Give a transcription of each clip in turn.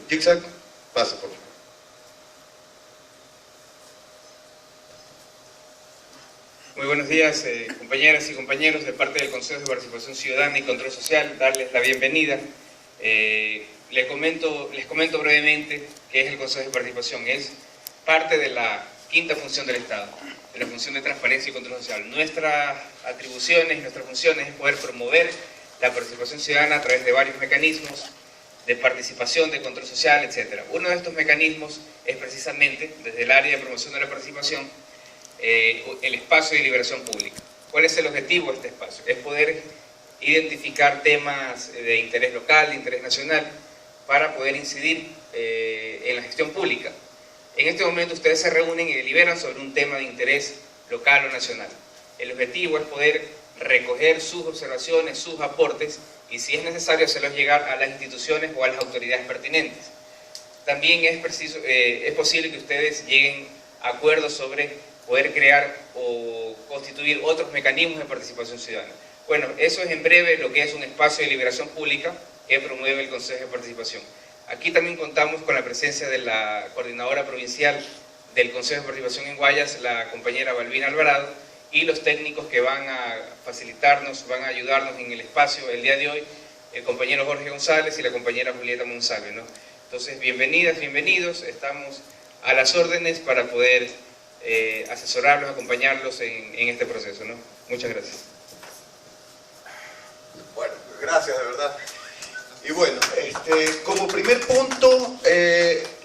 Zigzag, pasa por favor. Muy buenos días, compañeras y compañeros de parte del Consejo de Participación Ciudadana y Control Social, darles la bienvenida. Les comento brevemente qué es el Consejo de Participación. Es parte de la quinta función del Estado, de la función de transparencia y control social. Nuestras atribuciones, nuestras funciones es poder promover la participación ciudadana a través de varios mecanismos de participación, de control social, etc. Uno de estos mecanismos es precisamente, desde el área de promoción de la participación, el espacio de deliberación pública. ¿Cuál es el objetivo de este espacio? Es poder identificar temas de interés local, de interés nacional, para poder incidir en la gestión pública. En este momento ustedes se reúnen y deliberan sobre un tema de interés local o nacional. El objetivo es poder recoger sus observaciones, sus aportes, y si es necesario hacerlos llegar a las instituciones o a las autoridades pertinentes. También es posible que ustedes lleguen a acuerdos sobre poder crear o constituir otros mecanismos de participación ciudadana. Bueno, eso es en breve lo que es un espacio de deliberación pública que promueve el Consejo de Participación. Aquí también contamos con la presencia de la coordinadora provincial del Consejo de Participación en Guayas, la compañera Balbina Alvarado, y los técnicos que van a facilitarnos, van a ayudarnos en el espacio el día de hoy, el compañero Jorge González y la compañera Julieta Monsalve, ¿no? Entonces, bienvenidas, bienvenidos, estamos a las órdenes para poder asesorarlos, acompañarlos en este proceso, ¿no? Muchas gracias. Bueno, gracias de verdad. Y bueno, como primer punto,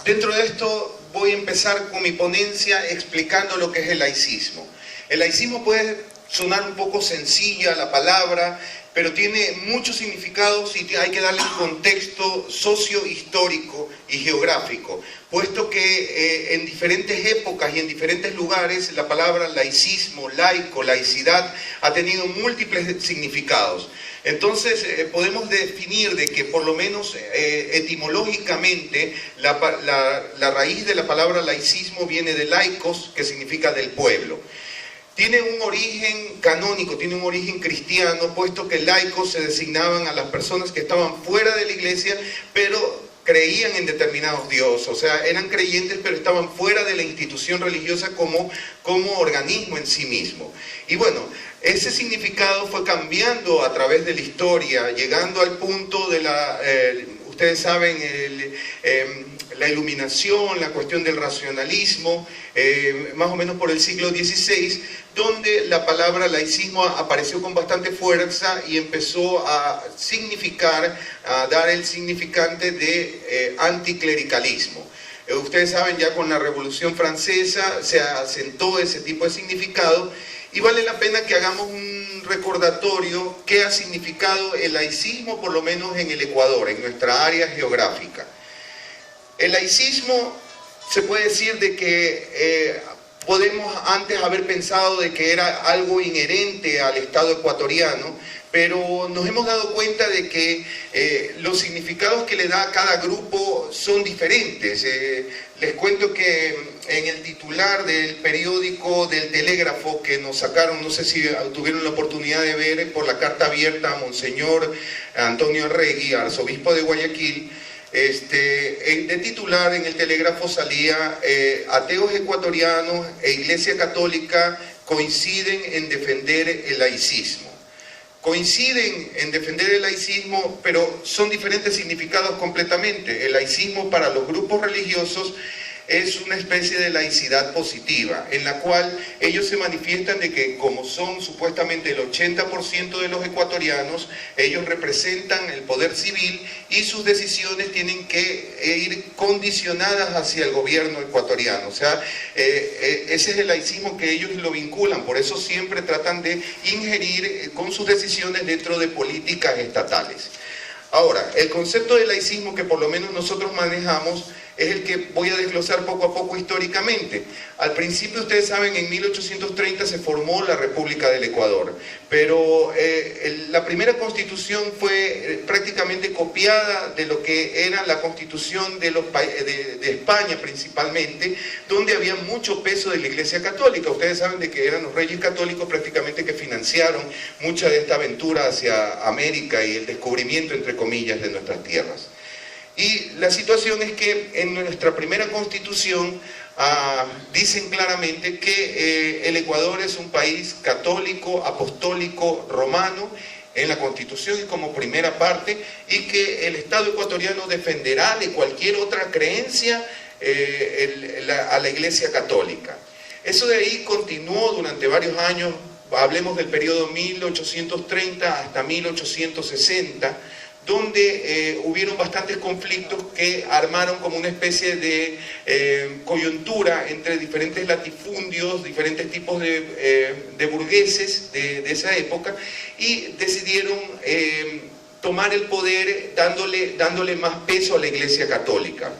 dentro de esto voy a empezar con mi ponencia explicando lo que es el laicismo. El laicismo puede sonar un poco sencilla la palabra, pero tiene muchos significados y hay que darle un contexto socio-histórico y geográfico, puesto que en diferentes épocas y en diferentes lugares la palabra laicismo, laico, laicidad ha tenido múltiples significados. Entonces podemos definir de que por lo menos etimológicamente la raíz de la palabra laicismo viene de laicos, que significa del pueblo. Tiene un origen canónico, tiene un origen cristiano, puesto que laicos se designaban a las personas que estaban fuera de la iglesia, pero creían en determinados dioses, o sea, eran creyentes pero estaban fuera de la institución religiosa como organismo en sí mismo. Y bueno, ese significado fue cambiando a través de la historia, llegando al punto de ustedes saben, la iluminación, la cuestión del racionalismo, más o menos por el siglo XVI, donde la palabra laicismo apareció con bastante fuerza y empezó a significar, a dar el significante de anticlericalismo. Ustedes saben, ya con la Revolución Francesa se asentó ese tipo de significado, y vale la pena que hagamos un recordatorio qué ha significado el laicismo, por lo menos en el Ecuador, en nuestra área geográfica. El laicismo se puede decir de que podemos antes haber pensado de que era algo inherente al Estado ecuatoriano, pero nos hemos dado cuenta de que los significados que le da a cada grupo son diferentes. Les cuento que en el titular del periódico del Telégrafo que nos sacaron, no sé si tuvieron la oportunidad de ver, por la carta abierta a Monseñor Antonio Arregui, arzobispo de Guayaquil, de titular en el Telégrafo salía ateos ecuatorianos e Iglesia Católica coinciden en defender el laicismo. Coinciden en defender el laicismo, pero son diferentes significados completamente. El laicismo para los grupos religiosos es una especie de laicidad positiva, en la cual ellos se manifiestan de que como son supuestamente el 80% de los ecuatorianos, ellos representan el poder civil y sus decisiones tienen que ir condicionadas hacia el gobierno ecuatoriano. O sea, ese es el laicismo que ellos lo vinculan, por eso siempre tratan de ingerir con sus decisiones dentro de políticas estatales. Ahora, el concepto de laicismo que por lo menos nosotros manejamos es el que voy a desglosar poco a poco históricamente. Al principio, ustedes saben, en 1830 se formó la República del Ecuador, pero la primera constitución fue prácticamente copiada de lo que era la constitución de España principalmente, donde había mucho peso de la Iglesia Católica. Ustedes saben de que eran los reyes católicos prácticamente que financiaron mucha de esta aventura hacia América y el descubrimiento, entre comillas, de nuestras tierras. Y la situación es que en nuestra primera constitución dicen claramente que el Ecuador es un país católico, apostólico, romano, en la Constitución y como primera parte, y que el Estado ecuatoriano defenderá de cualquier otra creencia a la Iglesia Católica. Eso de ahí continuó durante varios años, hablemos del periodo 1830 hasta 1860, donde hubieron bastantes conflictos que armaron como una especie de coyuntura entre diferentes latifundios, diferentes tipos de burgueses de esa época, y decidieron tomar el poder dándole más peso a la Iglesia Católica.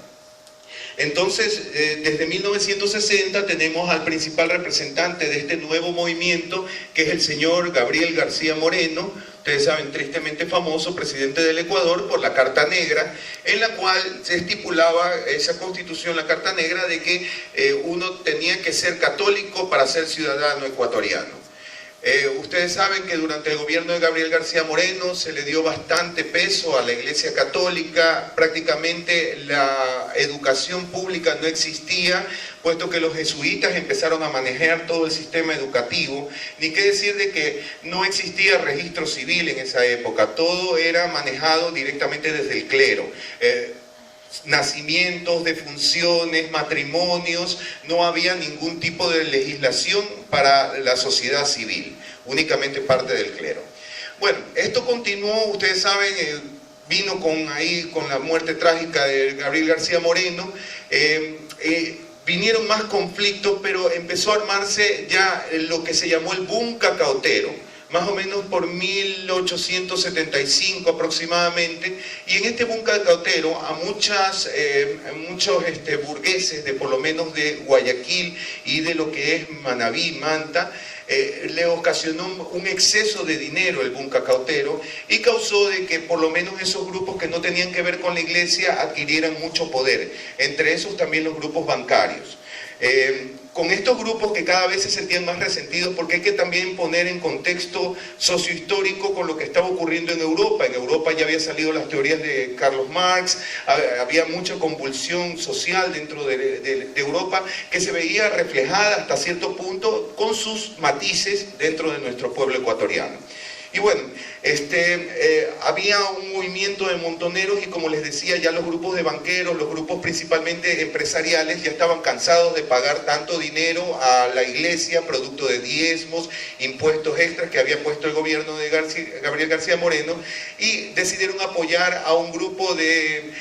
Entonces, desde 1960 tenemos al principal representante de este nuevo movimiento, que es el señor Gabriel García Moreno, ustedes saben, tristemente famoso, presidente del Ecuador, por la Carta Negra, en la cual se estipulaba esa constitución, la Carta Negra, de que uno tenía que ser católico para ser ciudadano ecuatoriano. Ustedes saben que durante el gobierno de Gabriel García Moreno se le dio bastante peso a la Iglesia Católica, prácticamente la educación pública no existía, puesto que los jesuitas empezaron a manejar todo el sistema educativo, ni qué decir de que no existía registro civil en esa época, todo era manejado directamente desde el clero. Nacimientos, defunciones, matrimonios, no había ningún tipo de legislación para la sociedad civil, únicamente parte del clero. Bueno, esto continuó, ustedes saben, vino con la muerte trágica de Gabriel García Moreno, vinieron más conflictos, pero empezó a armarse ya lo que se llamó el boom cacautero, más o menos por 1875 aproximadamente, y en este boom cacautero a muchos burgueses, de por lo menos de Guayaquil y de lo que es Manabí, Manta, le ocasionó un exceso de dinero el boom cacautero y causó de que por lo menos esos grupos que no tenían que ver con la iglesia adquirieran mucho poder, entre esos también los grupos bancarios. Con estos grupos que cada vez se sentían más resentidos, porque hay que también poner en contexto sociohistórico con lo que estaba ocurriendo en Europa. En Europa ya había salido las teorías de Carlos Marx, había mucha convulsión social dentro de Europa que se veía reflejada hasta cierto punto con sus matices dentro de nuestro pueblo ecuatoriano. Y bueno, había un movimiento de montoneros y como les decía, ya los grupos de banqueros, los grupos principalmente empresariales ya estaban cansados de pagar tanto dinero a la iglesia, producto de diezmos, impuestos extras que había puesto el gobierno de Gabriel García Moreno, y decidieron apoyar a un grupo de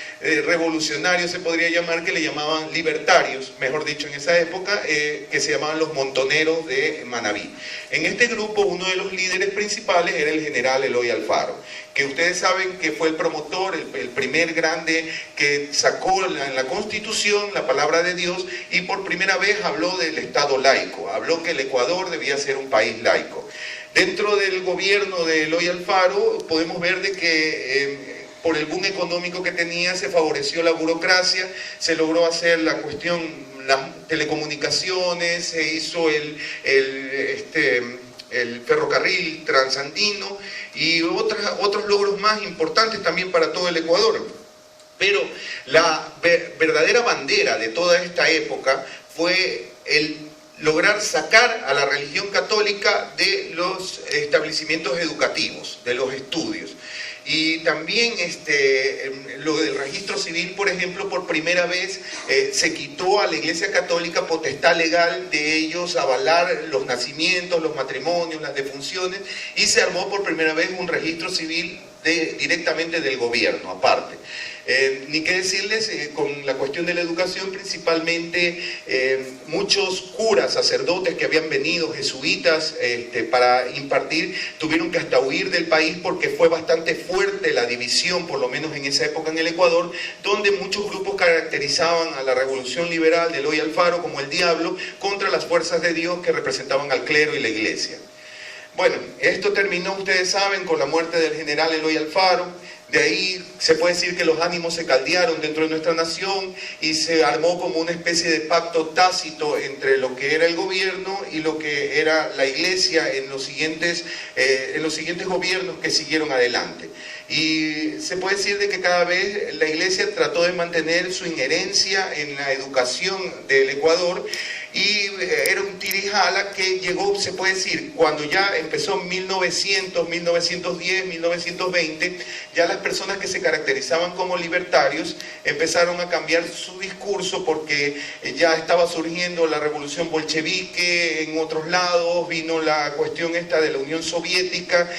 revolucionarios, se podría llamar, que le llamaban libertarios, mejor dicho en esa época, que se llamaban los montoneros de Manabí. En este grupo uno de los líderes principales era el general Eloy Alfaro, que ustedes saben que fue el promotor, el primer grande que sacó en la Constitución la palabra de Dios y por primera vez habló del Estado laico, habló que el Ecuador debía ser un país laico. Dentro del gobierno de Eloy Alfaro podemos ver de que por el boom económico que tenía se favoreció la burocracia, se logró hacer la cuestión, las telecomunicaciones, se hizo el ferrocarril transandino y otros logros más importantes también para todo el Ecuador. Pero la verdadera bandera de toda esta época fue el lograr sacar a la religión católica de los establecimientos educativos, de los estudios. Y también lo del registro civil, por ejemplo, por primera vez se quitó a la Iglesia Católica potestad legal de ellos avalar los nacimientos, los matrimonios, las defunciones, y se armó por primera vez un registro civil directamente del gobierno, aparte. Ni qué decirles, con la cuestión de la educación, principalmente muchos curas, sacerdotes que habían venido, jesuitas, para impartir, tuvieron que hasta huir del país porque fue bastante fuerte la división, por lo menos en esa época en el Ecuador, donde muchos grupos caracterizaban a la revolución liberal de Eloy Alfaro como el diablo contra las fuerzas de Dios que representaban al clero y la iglesia. Bueno, esto terminó, ustedes saben, con la muerte del general Eloy Alfaro. De ahí se puede decir que los ánimos se caldearon dentro de nuestra nación y se armó como una especie de pacto tácito entre lo que era el gobierno y lo que era la iglesia en los siguientes gobiernos que siguieron adelante. Y se puede decir de que cada vez la Iglesia trató de mantener su injerencia en la educación del Ecuador, y era un tirijala que llegó, se puede decir, cuando ya empezó 1900, 1910, 1920, ya las personas que se caracterizaban como libertarios empezaron a cambiar su discurso, porque ya estaba surgiendo la revolución bolchevique en otros lados, vino la cuestión esta de la Unión Soviética,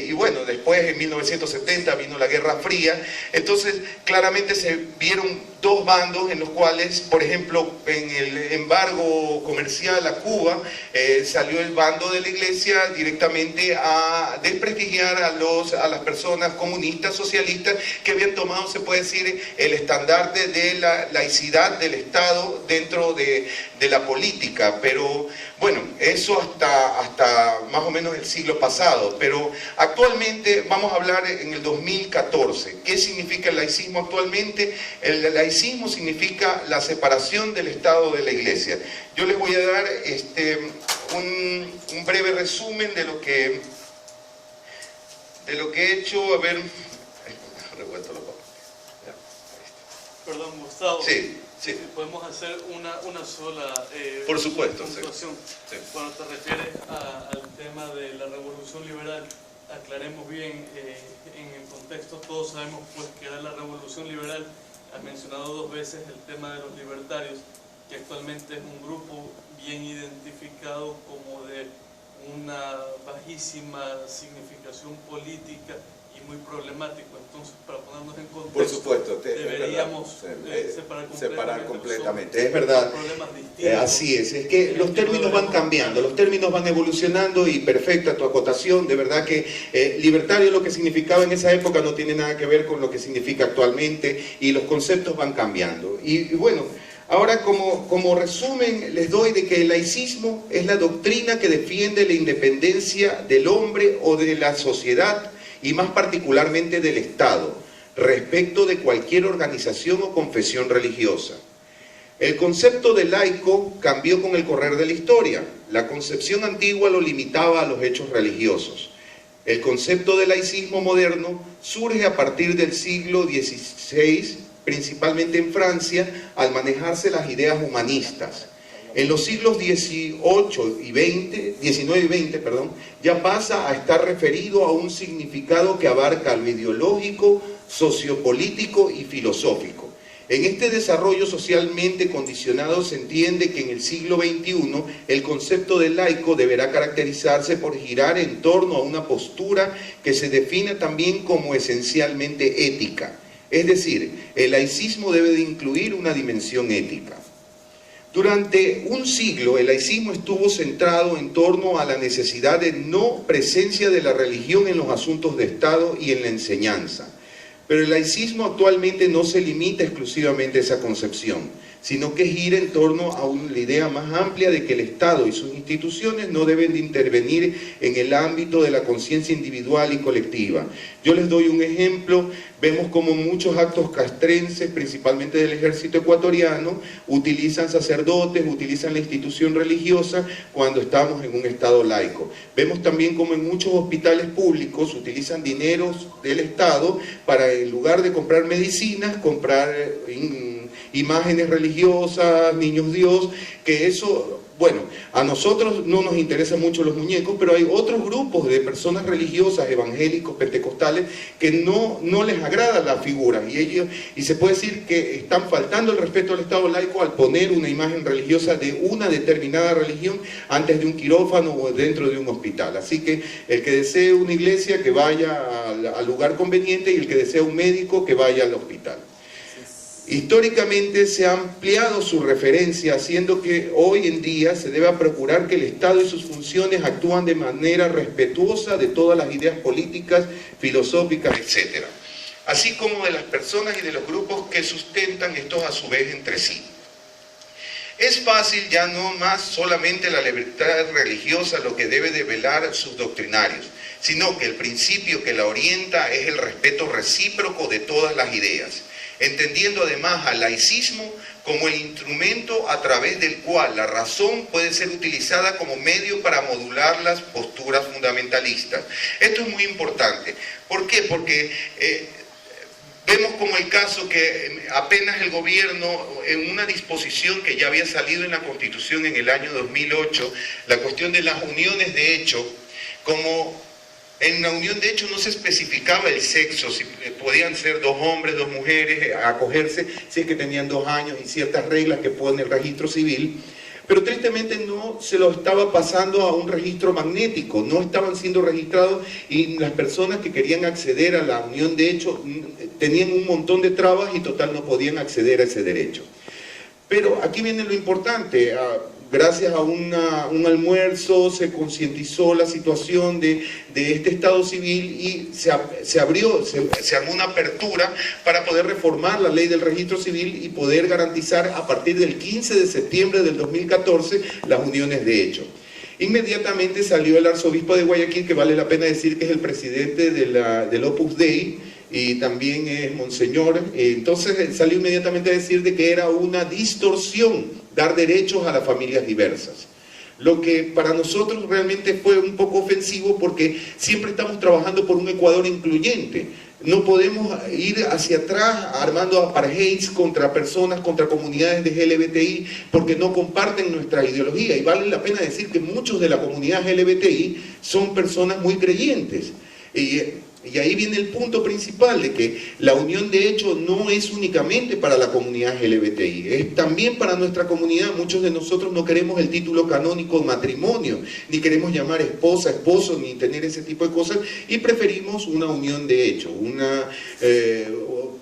y bueno, después en 1970 vino la Guerra Fría. Entonces claramente se vieron dos bandos en los cuales, por ejemplo, en el embargo comercial a Cuba, salió el bando de la Iglesia directamente a desprestigiar a las personas comunistas, socialistas, que habían tomado, se puede decir, el estandarte de la laicidad del Estado dentro de la política. Pero bueno, eso hasta más o menos el siglo pasado. Pero actualmente vamos a hablar en el 2014. ¿Qué significa el laicismo actualmente? El laicismo significa la separación del Estado de la Iglesia. Yo les voy a dar un breve resumen de lo que he hecho. A ver, revuelto la papa. Perdón, Gustavo. Sí. Si podemos hacer una sola por supuesto, puntuación. Sí. Cuando te refieres al tema de la revolución liberal, aclaremos bien, en el contexto todos sabemos pues que era la revolución liberal. Has mencionado dos veces el tema de los libertarios, que actualmente es un grupo bien identificado como de una bajísima significación política y muy problemático. Entonces, para ponernos en contexto, por supuesto, deberíamos separar completamente. Es verdad, así es que los términos van cambiando, los términos van evolucionando, y perfecta tu acotación. De verdad que libertario, lo que significaba en esa época, no tiene nada que ver con lo que significa actualmente, y los conceptos van cambiando. Y bueno, ahora como resumen les doy de que el laicismo es la doctrina que defiende la independencia del hombre o de la sociedad, y más particularmente del Estado, respecto de cualquier organización o confesión religiosa. El concepto de laico cambió con el correr de la historia. La concepción antigua lo limitaba a los hechos religiosos. El concepto de laicismo moderno surge a partir del siglo XVI, principalmente en Francia, al manejarse las ideas humanistas. En los siglos XIX y XX, ya pasa a estar referido a un significado que abarca lo ideológico, sociopolítico y filosófico. En este desarrollo socialmente condicionado se entiende que en el siglo XXI el concepto de laico deberá caracterizarse por girar en torno a una postura que se define también como esencialmente ética. Es decir, el laicismo debe de incluir una dimensión ética. Durante un siglo el laicismo estuvo centrado en torno a la necesidad de no presencia de la religión en los asuntos de Estado y en la enseñanza. Pero el laicismo actualmente no se limita exclusivamente a esa concepción, sino que gira en torno a una idea más amplia de que el Estado y sus instituciones no deben de intervenir en el ámbito de la conciencia individual y colectiva. Yo les doy un ejemplo. Vemos como muchos actos castrenses, principalmente del ejército ecuatoriano, utilizan sacerdotes, utilizan la institución religiosa cuando estamos en un Estado laico. Vemos también como en muchos hospitales públicos utilizan dineros del Estado para, en lugar de comprar medicinas, comprar imágenes religiosas, niños Dios, que eso, bueno, a nosotros no nos interesan mucho los muñecos, pero hay otros grupos de personas religiosas, evangélicos, pentecostales, que no les agrada la figura, y se puede decir que están faltando el respeto al Estado laico al poner una imagen religiosa de una determinada religión antes de un quirófano o dentro de un hospital. Así que el que desee una iglesia, que vaya al lugar conveniente, y el que desee un médico, que vaya al hospital. Históricamente se ha ampliado su referencia, haciendo que hoy en día se deba procurar que el Estado y sus funciones actúan de manera respetuosa de todas las ideas políticas, filosóficas, etc. Así como de las personas y de los grupos que sustentan estos a su vez entre sí. Es fácil ya no más solamente la libertad religiosa lo que debe de velar sus doctrinarios, sino que el principio que la orienta es el respeto recíproco de todas las ideas. entendiendo además al laicismo como el instrumento a través del cual la razón puede ser utilizada como medio para modular las posturas fundamentalistas. Esto es muy importante. ¿Por qué? Porque vemos como el caso que apenas el gobierno, en una disposición que ya había salido en la Constitución en el año 2008, la cuestión de las uniones de hecho, como en la unión de hecho no se especificaba el sexo, si podían ser 2 hombres, 2 mujeres, acogerse si es que tenían 2 años y ciertas reglas que pone el registro civil, pero tristemente no se lo estaba pasando a un registro magnético, no estaban siendo registrados y las personas que querían acceder a la unión de hecho tenían un montón de trabas y total no podían acceder a ese derecho. Pero aquí viene lo importante. Gracias a un almuerzo se concientizó la situación de este Estado civil y se armó una apertura para poder reformar la ley del registro civil y poder garantizar a partir del 15 de septiembre del 2014 las uniones de hecho. Inmediatamente salió el arzobispo de Guayaquil, que vale la pena decir que es el presidente del Opus Dei, y también es monseñor, entonces salió inmediatamente a decir de que era una distorsión dar derechos a las familias diversas. Lo que para nosotros realmente fue un poco ofensivo porque siempre estamos trabajando por un Ecuador incluyente. No podemos ir hacia atrás armando apartheids contra personas, contra comunidades de LGBTI porque no comparten nuestra ideología. Y vale la pena decir que muchos de la comunidad LGBTI son personas muy creyentes. Y ahí viene el punto principal de que la unión de hecho no es únicamente para la comunidad LGBTI, es también para nuestra comunidad. Muchos de nosotros no queremos el título canónico de matrimonio, ni queremos llamar esposa, esposo, ni tener ese tipo de cosas, y preferimos una unión de hecho,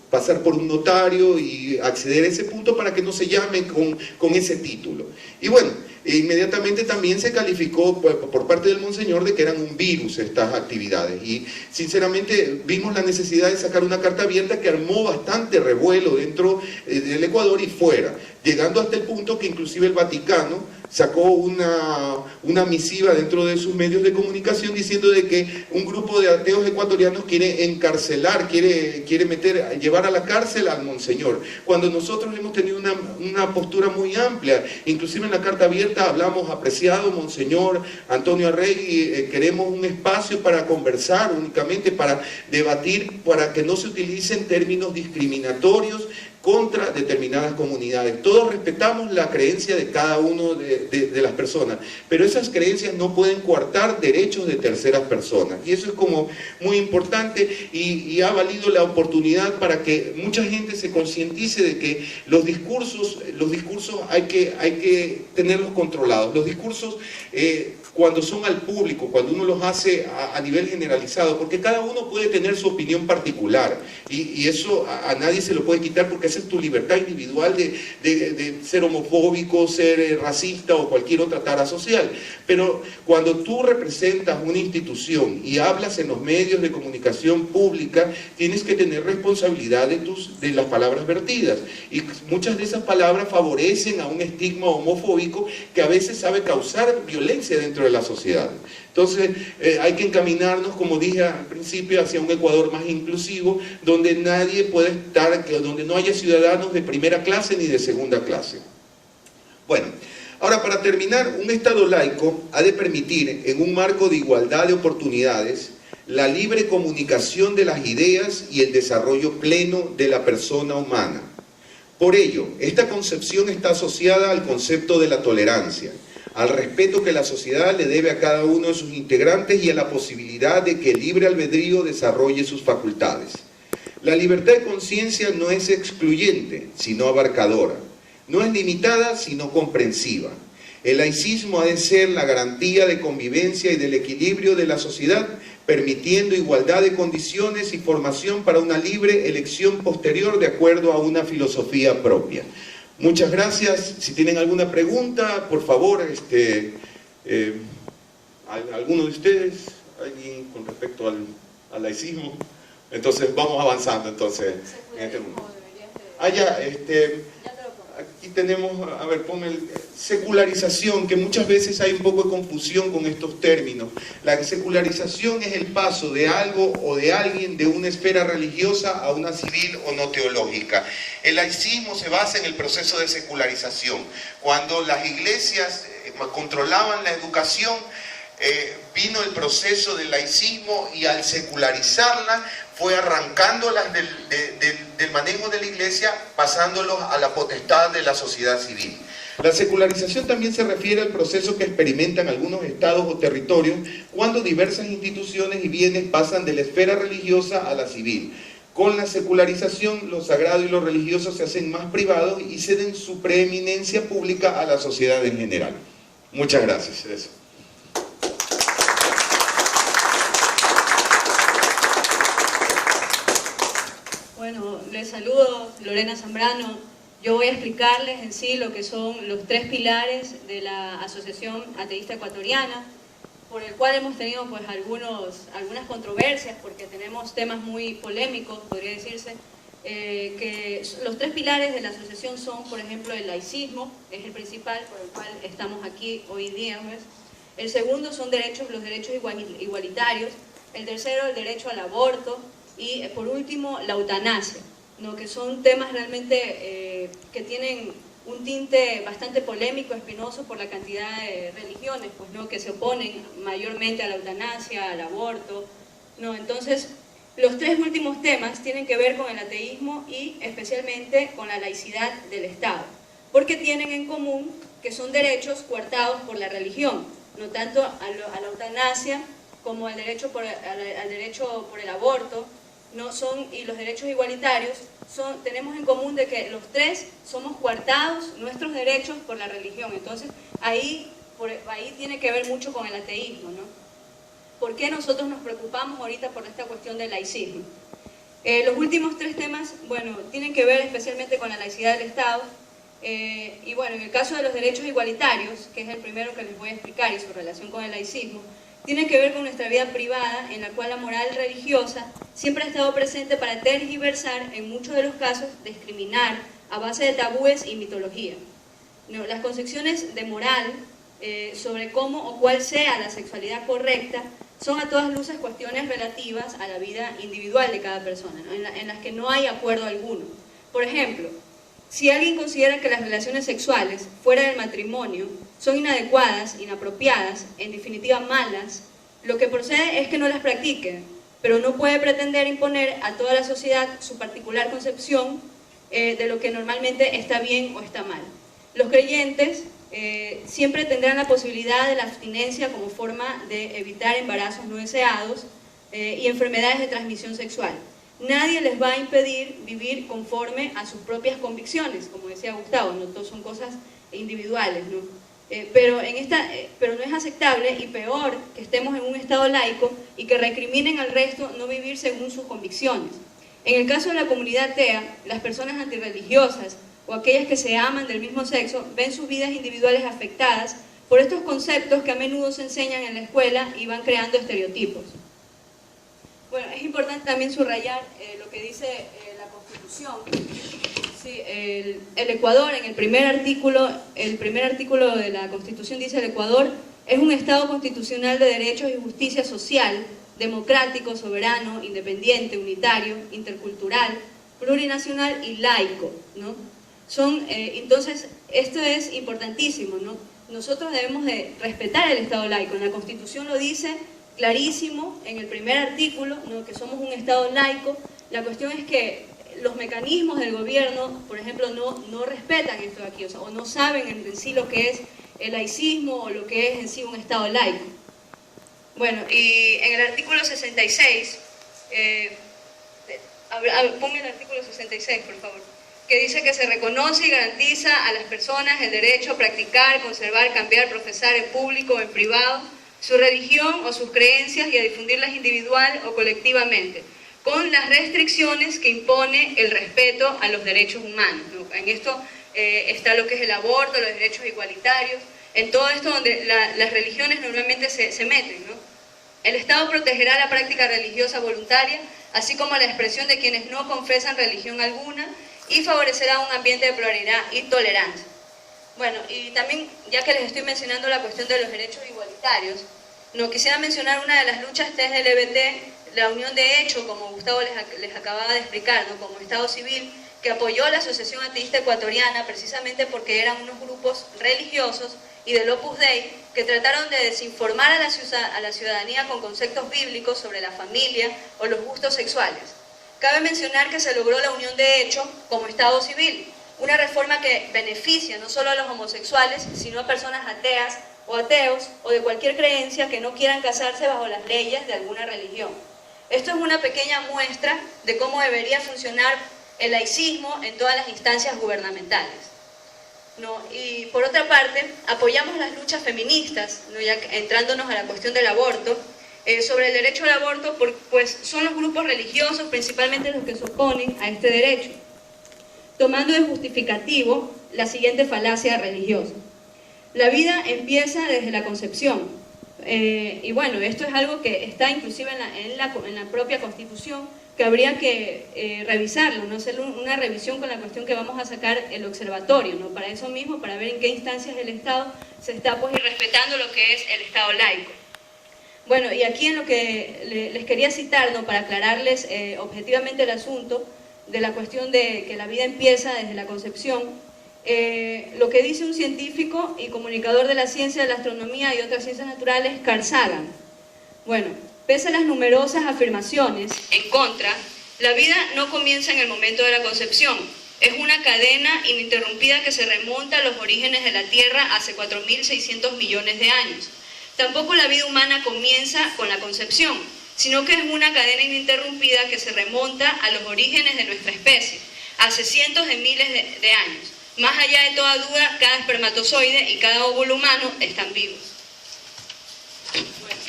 pasar por un notario y acceder a ese punto para que no se llame con ese título. Y bueno, inmediatamente también se calificó por parte del monseñor de que eran un virus estas actividades y sinceramente vimos la necesidad de sacar una carta abierta que armó bastante revuelo dentro del Ecuador y fuera, llegando hasta el punto que inclusive el Vaticano sacó una misiva dentro de sus medios de comunicación diciendo de que un grupo de ateos ecuatorianos quiere encarcelar, quiere llevar a la cárcel al monseñor, cuando nosotros hemos tenido una postura muy amplia. Inclusive en la carta abierta hablamos: apreciado monseñor Antonio Arregui, queremos un espacio para conversar, únicamente para debatir, para que no se utilicen términos discriminatorios contra determinadas comunidades. Todos respetamos la creencia de cada uno de las personas, pero esas creencias no pueden coartar derechos de terceras personas. Y eso es como muy importante y ha valido la oportunidad para que mucha gente se concientice de que los discursos hay que tenerlos controlados. Los discursos cuando son al público, cuando uno los hace a nivel generalizado, porque cada uno puede tener su opinión particular y eso a nadie se lo puede quitar porque esa es tu libertad individual de ser homofóbico, ser racista o cualquier otra tara social. Pero cuando tú representas una institución y hablas en los medios de comunicación pública, tienes que tener responsabilidad de las palabras vertidas. Y muchas de esas palabras favorecen a un estigma homofóbico que a veces sabe causar violencia dentro de la sociedad. Entonces hay que encaminarnos, como dije al principio, hacia un Ecuador más inclusivo, donde nadie puede estar, donde no haya ciudadanos de primera clase ni de segunda clase. Bueno, ahora para terminar, un Estado laico ha de permitir, en un marco de igualdad de oportunidades, la libre comunicación de las ideas y el desarrollo pleno de la persona humana. Por ello, esta concepción está asociada al concepto de la tolerancia, al respeto que la sociedad le debe a cada uno de sus integrantes y a la posibilidad de que el libre albedrío desarrolle sus facultades. La libertad de conciencia no es excluyente, sino abarcadora. No es limitada, sino comprensiva. El laicismo ha de ser la garantía de convivencia y del equilibrio de la sociedad, permitiendo igualdad de condiciones y formación para una libre elección posterior de acuerdo a una filosofía propia. Muchas gracias. Si tienen alguna pregunta, por favor, ¿alguno de ustedes? ¿Alguien con respecto al laicismo? Entonces vamos avanzando entonces. En este mundo. Ya, y tenemos, a ver, ponme secularización, que muchas veces hay un poco de confusión con estos términos. La secularización es el paso de algo o de alguien de una esfera religiosa a una civil o no teológica. El laicismo se basa en el proceso de secularización. Cuando las iglesias controlaban la educación, vino el proceso del laicismo y al secularizarla fue arrancándolas del manejo de la iglesia, pasándolos a la potestad de la sociedad civil. La secularización también se refiere al proceso que experimentan algunos estados o territorios cuando diversas instituciones y bienes pasan de la esfera religiosa a la civil. Con la secularización, lo sagrado y lo religioso se hacen más privados y ceden su preeminencia pública a la sociedad en general. Muchas gracias. Eso. Bueno, les saludo, Lorena Zambrano. Yo voy a explicarles en sí lo que son los 3 pilares de la Asociación Ateísta Ecuatoriana, por el cual hemos tenido pues algunas controversias, porque tenemos temas muy polémicos, podría decirse, que los 3 pilares de la asociación son, por ejemplo, el laicismo, es el principal por el cual estamos aquí hoy día, ¿ves? El segundo son los derechos igualitarios, el tercero el derecho al aborto, y por último la eutanasia, ¿no? Que son temas realmente que tienen un tinte bastante polémico, espinoso por la cantidad de religiones pues, ¿no? que se oponen mayormente a la eutanasia, al aborto, ¿no? Entonces los 3 últimos temas tienen que ver con el ateísmo y especialmente con la laicidad del Estado, porque tienen en común que son derechos coartados por la religión, no tanto a la eutanasia como al derecho por el aborto, no son, y los derechos igualitarios tenemos en común de que los 3 somos coartados nuestros derechos por la religión. Entonces ahí tiene que ver mucho con el ateísmo, ¿no? ¿Por qué nosotros nos preocupamos ahorita por esta cuestión del laicismo? Los últimos 3 temas, bueno, tienen que ver especialmente con la laicidad del Estado, y bueno, en el caso de los derechos igualitarios, que es el primero que les voy a explicar y su relación con el laicismo, tiene que ver con nuestra vida privada, en la cual la moral religiosa siempre ha estado presente para tergiversar, en muchos de los casos, discriminar a base de tabúes y mitología. No, las concepciones de moral sobre cómo o cuál sea la sexualidad correcta son a todas luces cuestiones relativas a la vida individual de cada persona, ¿no? en las que no hay acuerdo alguno. Por ejemplo, si alguien considera que las relaciones sexuales fuera del matrimonio son inadecuadas, inapropiadas, en definitiva malas, lo que procede es que no las practique, pero no puede pretender imponer a toda la sociedad su particular concepción de lo que normalmente está bien o está mal. Los creyentes siempre tendrán la posibilidad de la abstinencia como forma de evitar embarazos no deseados y enfermedades de transmisión sexual. Nadie les va a impedir vivir conforme a sus propias convicciones, como decía Gustavo, no todos son cosas individuales, ¿no? Pero no es aceptable y peor que estemos en un estado laico y que recriminen al resto no vivir según sus convicciones. En el caso de la comunidad atea, las personas antirreligiosas o aquellas que se aman del mismo sexo ven sus vidas individuales afectadas por estos conceptos que a menudo se enseñan en la escuela y van creando estereotipos. Bueno, es importante también subrayar lo que dice la Constitución. Sí, el Ecuador, en el primer artículo de la Constitución dice: el Ecuador es un Estado constitucional de derechos y justicia social, democrático, soberano, independiente, unitario, intercultural, plurinacional y laico, ¿no? Entonces, esto es importantísimo, ¿no? Nosotros debemos de respetar el Estado laico. En la Constitución lo dice clarísimo en el primer artículo, ¿no? Que somos un Estado laico. La cuestión es que los mecanismos del gobierno, por ejemplo, no respetan esto de aquí, o no saben en sí lo que es el laicismo o lo que es en sí un Estado laico. Bueno, y en el artículo 66, ponme el artículo 66, por favor, que dice que se reconoce y garantiza a las personas el derecho a practicar, conservar, cambiar, profesar en público o en privado su religión o sus creencias y a difundirlas individual o colectivamente, con las restricciones que impone el respeto a los derechos humanos, ¿no? En esto está lo que es el aborto, los derechos igualitarios, en todo esto donde las religiones normalmente se meten, ¿no? El Estado protegerá la práctica religiosa voluntaria, así como la expresión de quienes no confesan religión alguna, y favorecerá un ambiente de pluralidad y tolerancia. Bueno, y también, ya que les estoy mencionando la cuestión de los derechos igualitarios, no quisiera mencionar una de las luchas LGBT, la Unión de Hecho, como Gustavo les acababa de explicar, ¿no? Como Estado civil, que apoyó la Asociación Ateísta Ecuatoriana precisamente porque eran unos grupos religiosos y del Opus Dei que trataron de desinformar a la ciudadanía con conceptos bíblicos sobre la familia o los gustos sexuales. Cabe mencionar que se logró la Unión de Hecho como Estado civil, una reforma que beneficia no solo a los homosexuales, sino a personas ateas o ateos o de cualquier creencia que no quieran casarse bajo las leyes de alguna religión. Esto es una pequeña muestra de cómo debería funcionar el laicismo en todas las instancias gubernamentales, ¿no? Y por otra parte, apoyamos las luchas feministas, ¿no? Ya entrándonos a la cuestión del aborto, sobre el derecho al aborto, pues son los grupos religiosos principalmente los que se oponen a este derecho, tomando de justificativo la siguiente falacia religiosa. La vida empieza desde la concepción, y bueno, esto es algo que está inclusive en la propia Constitución, que habría que revisarlo, ¿no? Hacer una revisión con la cuestión que vamos a sacar el observatorio, ¿no? Para eso mismo, para ver en qué instancias del Estado se está pues respetando lo que es el Estado laico. Bueno, y aquí en lo que les quería citar, ¿no? Para aclararles objetivamente el asunto de la cuestión de que la vida empieza desde la concepción, lo que dice un científico y comunicador de la ciencia de la astronomía y otras ciencias naturales, Carl Sagan. Bueno, pese a las numerosas afirmaciones en contra, la vida no comienza en el momento de la concepción. Es una cadena ininterrumpida que se remonta a los orígenes de la Tierra hace 4.600 millones de años. Tampoco la vida humana comienza con la concepción, sino que es una cadena ininterrumpida que se remonta a los orígenes de nuestra especie, hace cientos de miles de años. Más allá de toda duda, cada espermatozoide y cada óvulo humano están vivos. Bueno,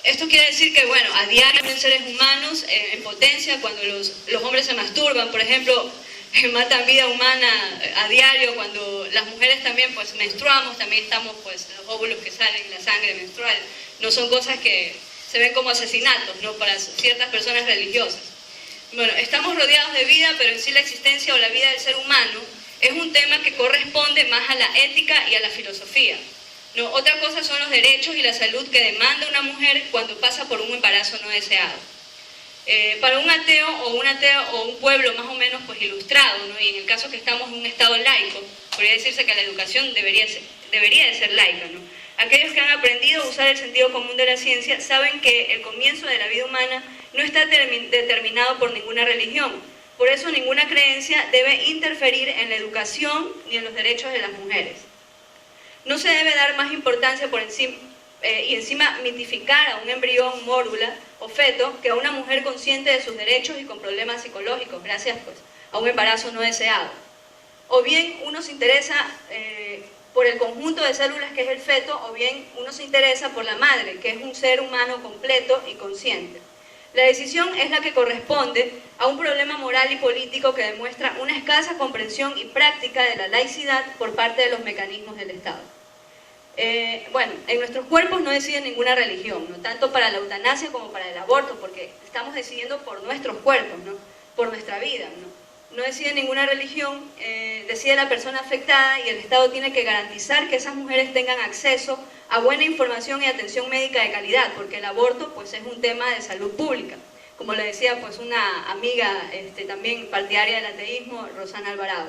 esto quiere decir que, bueno, a diario en seres humanos, en potencia, cuando los hombres se masturban, por ejemplo, matan vida humana a diario, cuando las mujeres también pues menstruamos, también estamos pues los óvulos que salen, la sangre menstrual, no son cosas que se ven como asesinatos, ¿no? Para ciertas personas religiosas. Bueno, estamos rodeados de vida, pero en sí la existencia o la vida del ser humano es un tema que corresponde más a la ética y a la filosofía, ¿no? Otra cosa son los derechos y la salud que demanda una mujer cuando pasa por un embarazo no deseado. Para un ateo o un pueblo más o menos pues ilustrado, ¿no? Y en el caso que estamos en un estado laico, podría decirse que la educación debería de ser laica, ¿no? Aquellos que han aprendido a usar el sentido común de la ciencia saben que el comienzo de la vida humana no está determinado por ninguna religión. Por eso ninguna creencia debe interferir en la educación ni en los derechos de las mujeres. No se debe dar más importancia por encima y encima mitificar a un embrión, mórula o feto que a una mujer consciente de sus derechos y con problemas psicológicos, gracias pues a un embarazo no deseado. O bien uno se interesa por el conjunto de células que es el feto, o bien uno se interesa por la madre, que es un ser humano completo y consciente. La decisión es la que corresponde a un problema moral y político que demuestra una escasa comprensión y práctica de la laicidad por parte de los mecanismos del Estado. Bueno, en nuestros cuerpos no decide ninguna religión, ¿no? Tanto para la eutanasia como para el aborto, porque estamos decidiendo por nuestros cuerpos, ¿no? Por nuestra vida, ¿no? No decide ninguna religión, decide la persona afectada y el Estado tiene que garantizar que esas mujeres tengan acceso a buena información y atención médica de calidad, porque el aborto pues es un tema de salud pública. Como le decía pues una amiga también partidaria del ateísmo, Rosana Alvarado.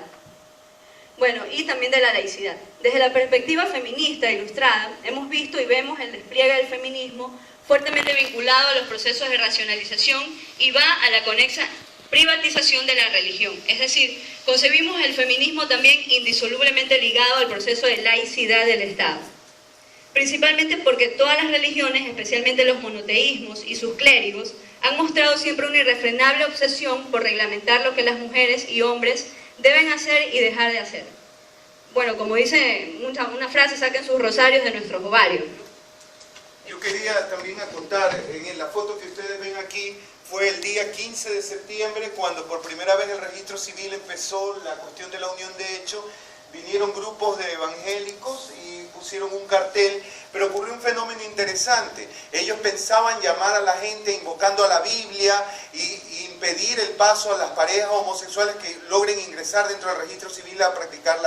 Bueno, y también de la laicidad. Desde la perspectiva feminista ilustrada, hemos visto y vemos el despliegue del feminismo fuertemente vinculado a los procesos de racionalización y va a la conexa privatización de la religión. Es decir, concebimos el feminismo también indisolublemente ligado al proceso de laicidad del Estado. Principalmente porque todas las religiones, especialmente los monoteísmos y sus clérigos, han mostrado siempre una irrefrenable obsesión por reglamentar lo que las mujeres y hombres deben hacer y dejar de hacer. Bueno, como dice una frase, saquen sus rosarios de nuestros ovarios, ¿no? Yo quería también acotar, en la foto que ustedes ven aquí, fue el día 15 de septiembre cuando por primera vez el registro civil empezó la cuestión de la unión de hecho. vinieron grupos de evangélicos y pusieron un cartel, pero ocurrió un fenómeno interesante. Ellos pensaban llamar a la gente invocando a la Biblia y impedir el paso a las parejas homosexuales que logren ingresar dentro del registro civil a practicar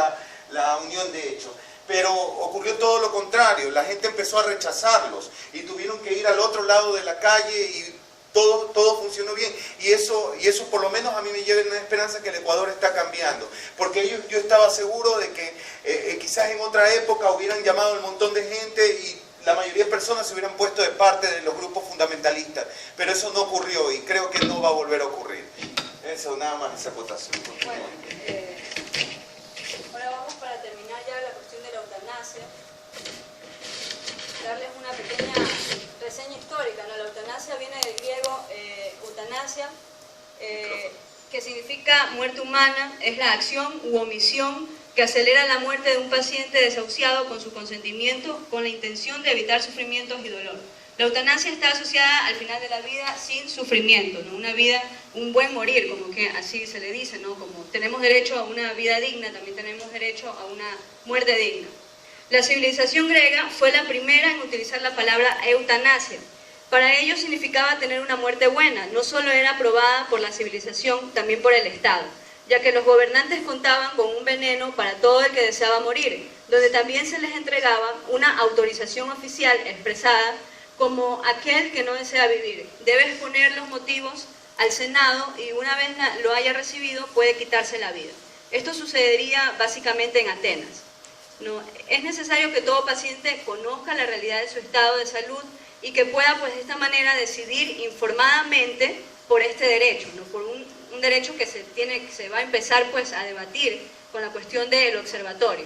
la unión de hecho. Pero ocurrió todo lo contrario, la gente empezó a rechazarlos y tuvieron que ir al otro lado de la calle y todo funcionó bien. Y eso por lo menos a mí me lleva una esperanza que el Ecuador está cambiando. Porque yo estaba seguro de que quizás en otra época hubieran llamado un montón de gente y la mayoría de personas se hubieran puesto de parte de los grupos fundamentalistas. Pero eso no ocurrió y creo que no va a volver a ocurrir. Eso, nada más esa acotación. Bueno, ahora vamos para terminar ya la cuestión de la eutanasia. Darles una pequeña reseña histórica, ¿no? La eutanasia viene del griego eutanasia, que significa muerte humana, es la acción u omisión que acelera la muerte de un paciente desahuciado con su consentimiento, con la intención de evitar sufrimientos y dolor. La eutanasia está asociada al final de la vida sin sufrimiento, ¿no? Una vida, un buen morir, como que así se le dice, ¿no? Como tenemos derecho a una vida digna, también tenemos derecho a una muerte digna. La civilización griega fue la primera en utilizar la palabra eutanasia. Para ellos significaba tener una muerte buena, no solo era aprobada por la civilización, también por el Estado, ya que los gobernantes contaban con un veneno para todo el que deseaba morir, donde también se les entregaba una autorización oficial expresada como aquel que no desea vivir. Debe exponer los motivos al Senado y una vez lo haya recibido puede quitarse la vida. Esto sucedería básicamente en Atenas. No, es necesario que todo paciente conozca la realidad de su estado de salud y que pueda pues de esta manera decidir informadamente por este derecho, ¿no? Por un derecho que se va a empezar pues a debatir con la cuestión del observatorio.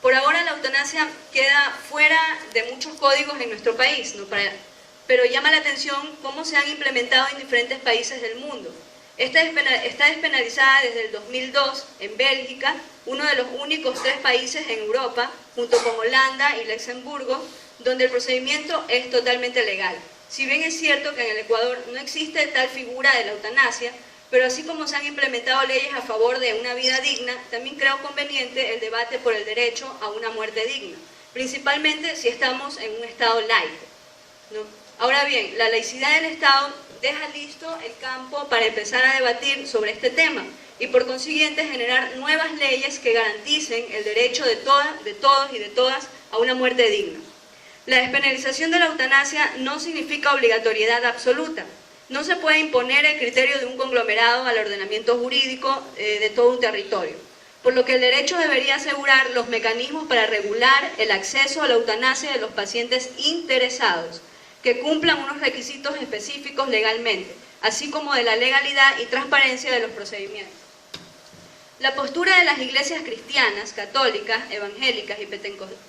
Por ahora la eutanasia queda fuera de muchos códigos en nuestro país, ¿no? Pero llama la atención cómo se han implementado en diferentes países del mundo. Está despenalizada desde el 2002 en Bélgica, uno de los únicos 3 países en Europa, junto con Holanda y Luxemburgo, donde el procedimiento es totalmente legal. Si bien es cierto que en el Ecuador no existe tal figura de la eutanasia, pero así como se han implementado leyes a favor de una vida digna, también creo conveniente el debate por el derecho a una muerte digna, principalmente si estamos en un Estado laico, ¿no? Ahora bien, la laicidad del Estado deja listo el campo para empezar a debatir sobre este tema y por consiguiente generar nuevas leyes que garanticen el derecho de todos y de todas a una muerte digna. La despenalización de la eutanasia no significa obligatoriedad absoluta. No se puede imponer el criterio de un conglomerado al ordenamiento jurídico de todo un territorio, por lo que el derecho debería asegurar los mecanismos para regular el acceso a la eutanasia de los pacientes interesados, que cumplan unos requisitos específicos legalmente, así como de la legalidad y transparencia de los procedimientos. La postura de las iglesias cristianas, católicas, evangélicas y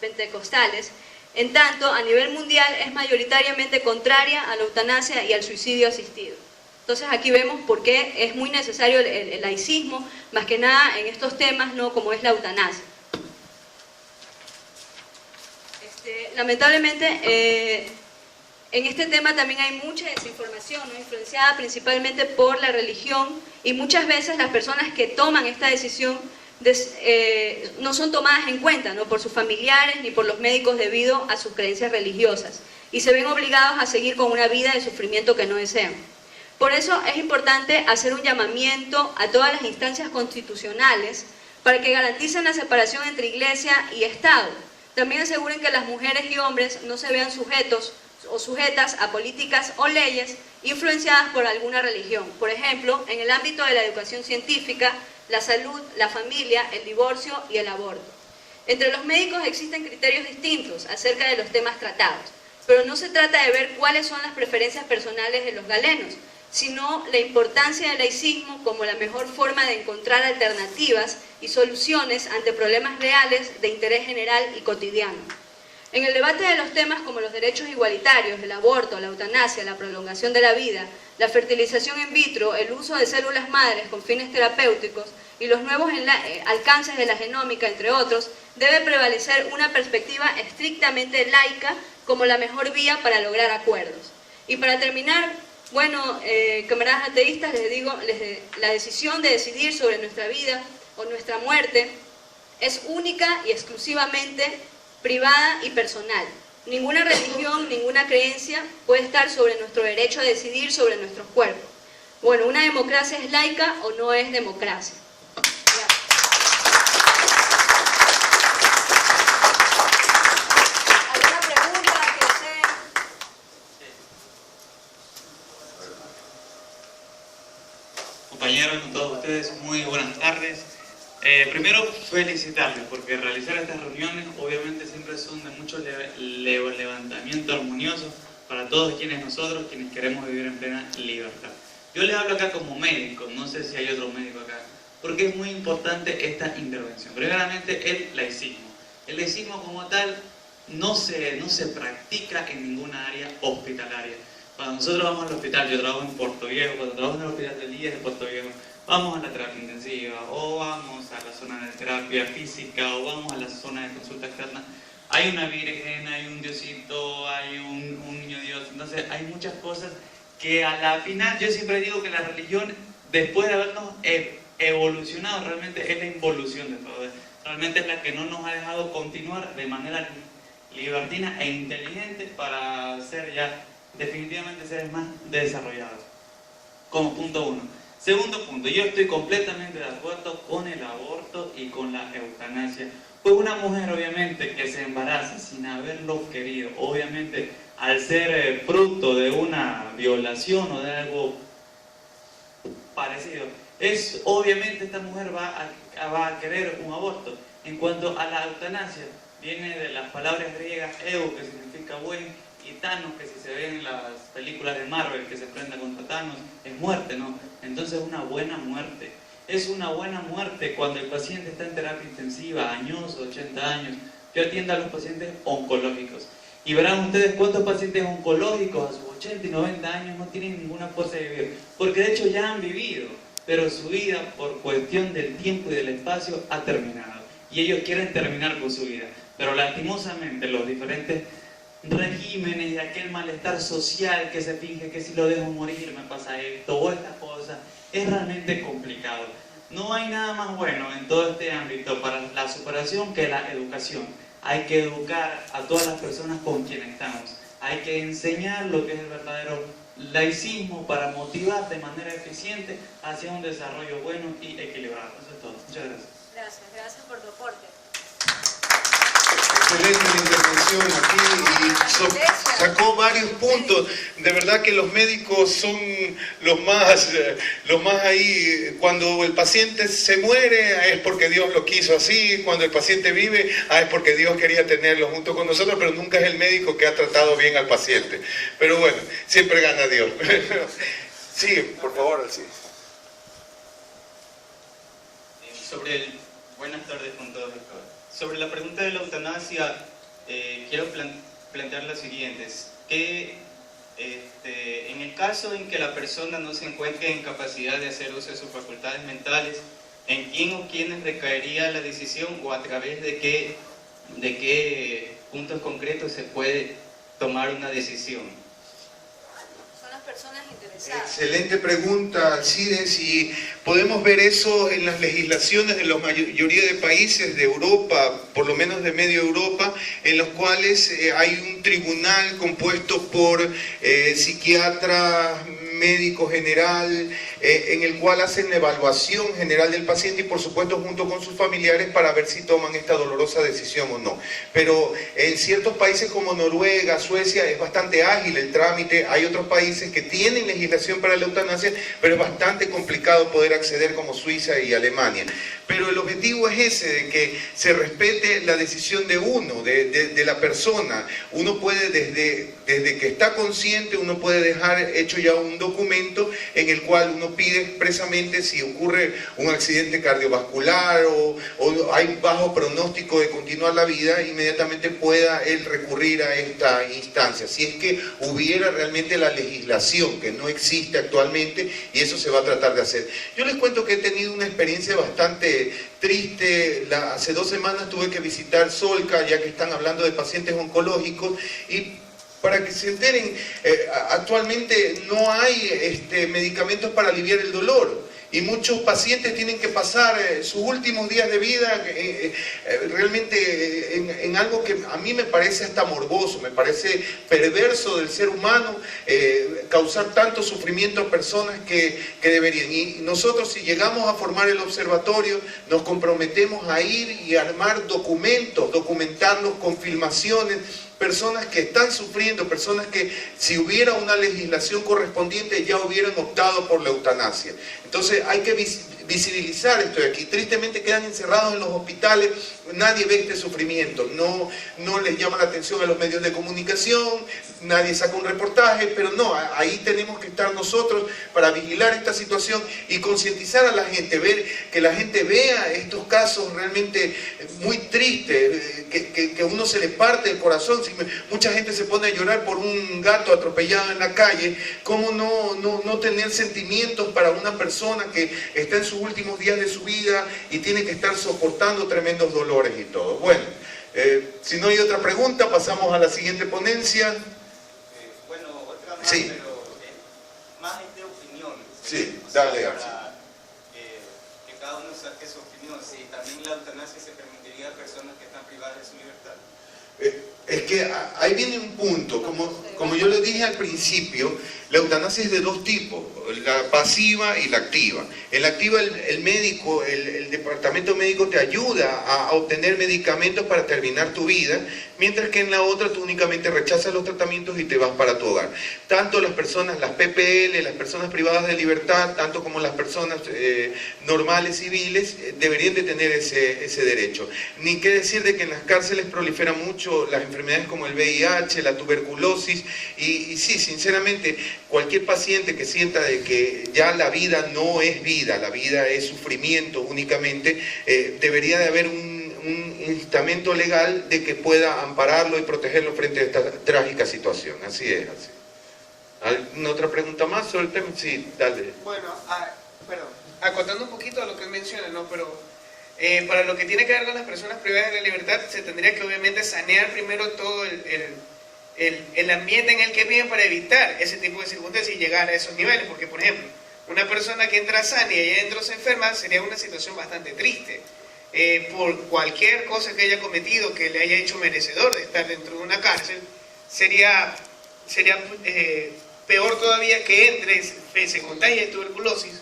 pentecostales, en tanto, a nivel mundial es mayoritariamente contraria a la eutanasia y al suicidio asistido. Entonces aquí vemos por qué es muy necesario el laicismo, más que nada en estos temas, ¿no? Como es la eutanasia. Lamentablemente, en este tema también hay mucha desinformación, ¿no? Influenciada principalmente por la religión, y muchas veces las personas que toman esta decisión no son tomadas en cuenta, ¿no? Por sus familiares ni por los médicos debido a sus creencias religiosas, y se ven obligados a seguir con una vida de sufrimiento que no desean. Por eso es importante hacer un llamamiento a todas las instancias constitucionales para que garanticen la separación entre Iglesia y Estado. También aseguren que las mujeres y hombres no se vean sujetos o sujetas a políticas o leyes influenciadas por alguna religión. Por ejemplo, en el ámbito de la educación científica, la salud, la familia, el divorcio y el aborto. Entre los médicos existen criterios distintos acerca de los temas tratados, pero no se trata de ver cuáles son las preferencias personales de los galenos, sino la importancia del laicismo como la mejor forma de encontrar alternativas y soluciones ante problemas reales de interés general y cotidiano. En el debate de los temas como los derechos igualitarios, el aborto, la eutanasia, la prolongación de la vida, la fertilización in vitro, el uso de células madres con fines terapéuticos y los nuevos alcances de la genómica, entre otros, debe prevalecer una perspectiva estrictamente laica como la mejor vía para lograr acuerdos. Y para terminar, Bueno, camaradas ateístas, les digo, la decisión de decidir sobre nuestra vida o nuestra muerte es única y exclusivamente privada y personal. Ninguna religión, ninguna creencia puede estar sobre nuestro derecho a decidir sobre nuestros cuerpos. Bueno, ¿una democracia es laica o no es democracia? ¿Alguna pregunta que deseen? Compañeros, con todos ustedes, muy buenas tardes. Primero, felicitarles, porque realizar estas reuniones obviamente siempre son de mucho levantamiento armonioso para todos quienes queremos vivir en plena libertad. Yo les hablo acá como médico, no sé si hay otro médico acá, porque es muy importante esta intervención. Primeramente, el laicismo. El laicismo como tal no se practica en ninguna área hospitalaria. Cuando nosotros vamos al hospital, yo trabajo en Puerto Viejo, cuando trabajo en el hospital del día de Puerto Viejo, vamos a la terapia intensiva, o vamos a la zona de terapia física, o vamos a la zona de consulta externa. Hay una virgen, hay un diosito, hay un niño Dios. Entonces hay muchas cosas que a la final, yo siempre digo que la religión, después de habernos evolucionado, realmente es la involución de todo. Realmente es la que no nos ha dejado continuar de manera libertina e inteligente para ser ya definitivamente seres más desarrollados. Como punto uno. Segundo punto, yo estoy completamente de acuerdo con el aborto y con la eutanasia. Pues una mujer obviamente que se embaraza sin haberlo querido, obviamente al ser fruto de una violación o de algo parecido, obviamente esta mujer va a querer un aborto. En cuanto a la eutanasia, viene de las palabras griegas eu, que significa buen, y Thanos, que si se ven en las películas de Marvel, que se enfrenta contra Thanos, es muerte, ¿no? Entonces una buena muerte. Es una buena muerte cuando el paciente está en terapia intensiva, añoso, 80 años. Yo atiendo a los pacientes oncológicos. Y verán ustedes cuántos pacientes oncológicos a sus 80 y 90 años no tienen ninguna fuerza de vivir. Porque de hecho ya han vivido, pero su vida, por cuestión del tiempo y del espacio, ha terminado. Y ellos quieren terminar con su vida. Pero lastimosamente los diferentes regímenes y aquel malestar social que se finge que si lo dejo morir me pasa esto o esta cosa, es realmente complicado. No hay nada más bueno en todo este ámbito para la superación que la educación. Hay que educar a todas las personas con quienes estamos. Hay que enseñar lo que es el verdadero laicismo para motivar de manera eficiente hacia un desarrollo bueno y equilibrado. Eso es todo. Muchas gracias. Gracias por tu aporte. Excelente la intervención aquí y sacó varios puntos. De verdad que los médicos son los más ahí. Cuando el paciente se muere es porque Dios lo quiso así. Cuando el paciente vive es porque Dios quería tenerlo junto con nosotros, pero nunca es el médico que ha tratado bien al paciente. Pero bueno, siempre gana Dios. Sí, por favor, sí. Buenas tardes con todos. Sobre la pregunta de la eutanasia, quiero plantear las siguientes. Que en el caso en que la persona no se encuentre en capacidad de hacer uso de sus facultades mentales, ¿en quién o quiénes recaería la decisión o a través de qué puntos concretos se puede tomar una decisión? Personas interesadas. Excelente pregunta, Alcides, y podemos ver eso en las legislaciones de la mayoría de países de Europa, por lo menos de medio Europa, en los cuales hay un tribunal compuesto por psiquiatras, médico general, en el cual hacen la evaluación general del paciente y por supuesto junto con sus familiares para ver si toman esta dolorosa decisión o no. Pero en ciertos países como Noruega, Suecia, es bastante ágil el trámite. Hay otros países que tienen legislación para la eutanasia, pero es bastante complicado poder acceder, como Suiza y Alemania. Pero el objetivo es ese, de que se respete la decisión de uno, de la persona. Uno puede, desde que está consciente, uno puede dejar hecho ya un documento en el cual uno pide expresamente si ocurre un accidente cardiovascular o hay bajo pronóstico de continuar la vida, inmediatamente pueda él recurrir a esta instancia. Si es que hubiera realmente la legislación, que no existe actualmente, y eso se va a tratar de hacer. Yo les cuento que he tenido una experiencia bastante triste. Hace 2 semanas tuve que visitar Solca, ya que están hablando de pacientes oncológicos, y Para que se enteren, actualmente no hay medicamentos para aliviar el dolor. Y muchos pacientes tienen que pasar sus últimos días de vida realmente en algo que a mí me parece hasta morboso, me parece perverso del ser humano, causar tanto sufrimiento a personas que deberían. Y nosotros, si llegamos a formar el observatorio, nos comprometemos a ir y armar documentos, documentarlos con filmaciones, personas que están sufriendo, personas que si hubiera una legislación correspondiente ya hubieran optado por la eutanasia. Entonces hay que visibilizar esto de aquí. Tristemente quedan encerrados en los hospitales, nadie ve este sufrimiento, no les llama la atención a los medios de comunicación, nadie saca un reportaje, pero no, ahí tenemos que estar nosotros para vigilar esta situación y concientizar a la gente, que la gente vea estos casos realmente muy tristes, que uno se le parte el corazón. Si mucha gente se pone a llorar por un gato atropellado en la calle, ¿cómo no tener sentimientos para una persona que está en sus últimos días de su vida y tiene que estar soportando tremendos dolores y todo? Bueno, si no hay otra pregunta, pasamos a la siguiente ponencia. Bueno, otra más, Sí. pero más es de opinión. Sí, O sea, dale, para, Arce. que cada uno saque su opinión. Si también la eutanasia se permitiría a personas que están privadas de su libertad. Es que ahí viene un punto, como yo les dije al principio, la eutanasia es de dos tipos, la pasiva y la activa. En la activa el médico, el departamento médico te ayuda a obtener medicamentos para terminar tu vida, mientras que en la otra tú únicamente rechazas los tratamientos y te vas para tu hogar. Tanto las personas, las PPL, las personas privadas de libertad, tanto como las personas normales, civiles, deberían de tener ese derecho. Ni qué decir de que en las cárceles proliferan mucho las enfermedades como el VIH, la tuberculosis, y sí, sinceramente, cualquier paciente que sienta de que ya la vida no es vida, la vida es sufrimiento únicamente, debería de haber un instamento legal de que pueda ampararlo y protegerlo frente a esta trágica situación. Así es, así. ¿Alguna otra pregunta más sobre el tema? Sí, dale. Bueno, perdón, acotando un poquito a lo que él menciona, ¿no? Pero para lo que tiene que ver con las personas privadas de la libertad, se tendría que obviamente sanear primero todo el ambiente en el que viven para evitar ese tipo de circunstancias y llegar a esos niveles. Porque, por ejemplo, una persona que entra sana y allá adentro se enferma, sería una situación bastante triste. Por cualquier cosa que haya cometido que le haya hecho merecedor de estar dentro de una cárcel, sería peor todavía que entre, se contagie de tuberculosis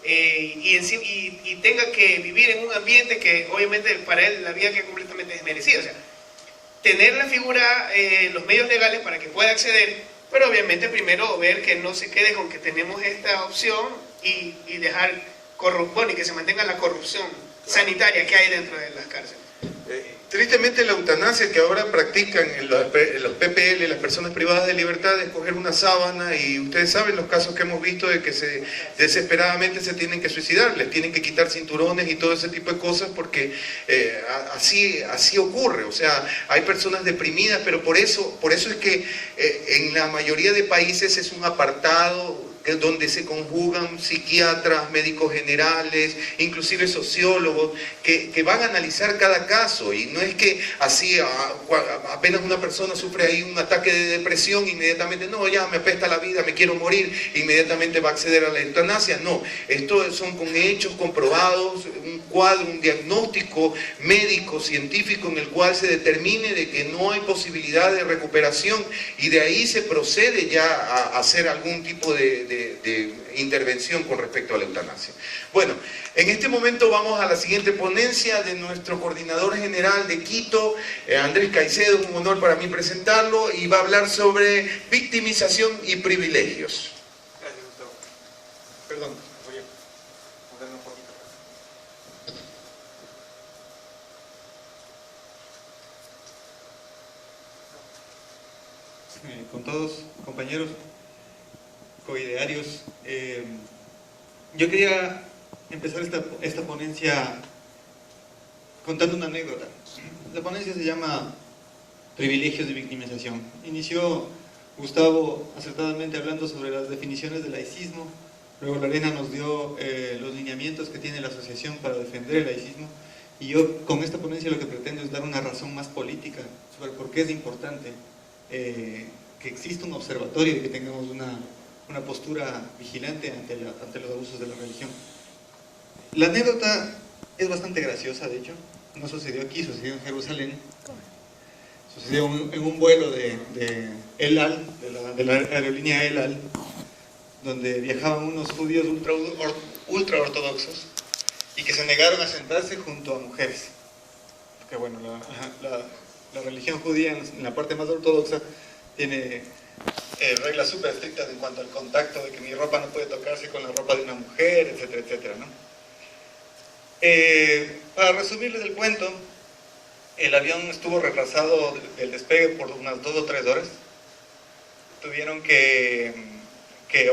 y tenga que vivir en un ambiente que obviamente para él la vida que completamente desmerecida. O sea, tener la figura, los medios legales para que pueda acceder, pero obviamente primero ver que no se quede con que tenemos esta opción y dejar y que se mantenga la corrupción sanitaria que hay dentro de las cárceles. Tristemente la eutanasia que ahora practican los PPL, las personas privadas de libertad, es coger una sábana, y ustedes saben los casos que hemos visto de que desesperadamente se tienen que suicidar, les tienen que quitar cinturones y todo ese tipo de cosas, porque así ocurre. O sea, hay personas deprimidas, pero por eso es que en la mayoría de países es un apartado donde se conjugan psiquiatras, médicos generales, inclusive sociólogos, que van a analizar cada caso. Y no es que así apenas una persona sufre ahí un ataque de depresión, inmediatamente, no, ya me apesta la vida, me quiero morir, inmediatamente va a acceder a la eutanasia. No, esto son con hechos comprobados, un cuadro, un diagnóstico médico, científico, en el cual se determine de que no hay posibilidad de recuperación, y de ahí se procede ya a hacer algún tipo de intervención con respecto a la eutanasia. Bueno, en este momento vamos a la siguiente ponencia de nuestro coordinador general de Quito, Andrés Caicedo. Es un honor para mí presentarlo, y va a hablar sobre victimización y privilegios. Gracias, Gustavo. Perdón. Voy a moverme un poquito. Con todos, compañeros, coidearios, yo quería empezar esta ponencia contando una anécdota. La ponencia se llama Privilegios de Victimización. Inició Gustavo acertadamente hablando sobre las definiciones del laicismo, luego Lorena nos dio los lineamientos que tiene la asociación para defender el laicismo, y yo con esta ponencia lo que pretendo es dar una razón más política sobre por qué es importante que exista un observatorio y que tengamos una postura vigilante ante los abusos de la religión. La anécdota es bastante graciosa, de hecho. No sucedió aquí, sucedió en Jerusalén. Sucedió en un vuelo de El Al, de la aerolínea El Al, donde viajaban unos judíos ultra ortodoxos y que se negaron a sentarse junto a mujeres. Porque bueno, la religión judía en la parte más ortodoxa tiene reglas súper estrictas en cuanto al contacto, de que mi ropa no puede tocarse con la ropa de una mujer, etcétera, etcétera, ¿no? Para resumirles el cuento, el avión estuvo retrasado del despegue por unas 2 o 3 horas. Tuvieron que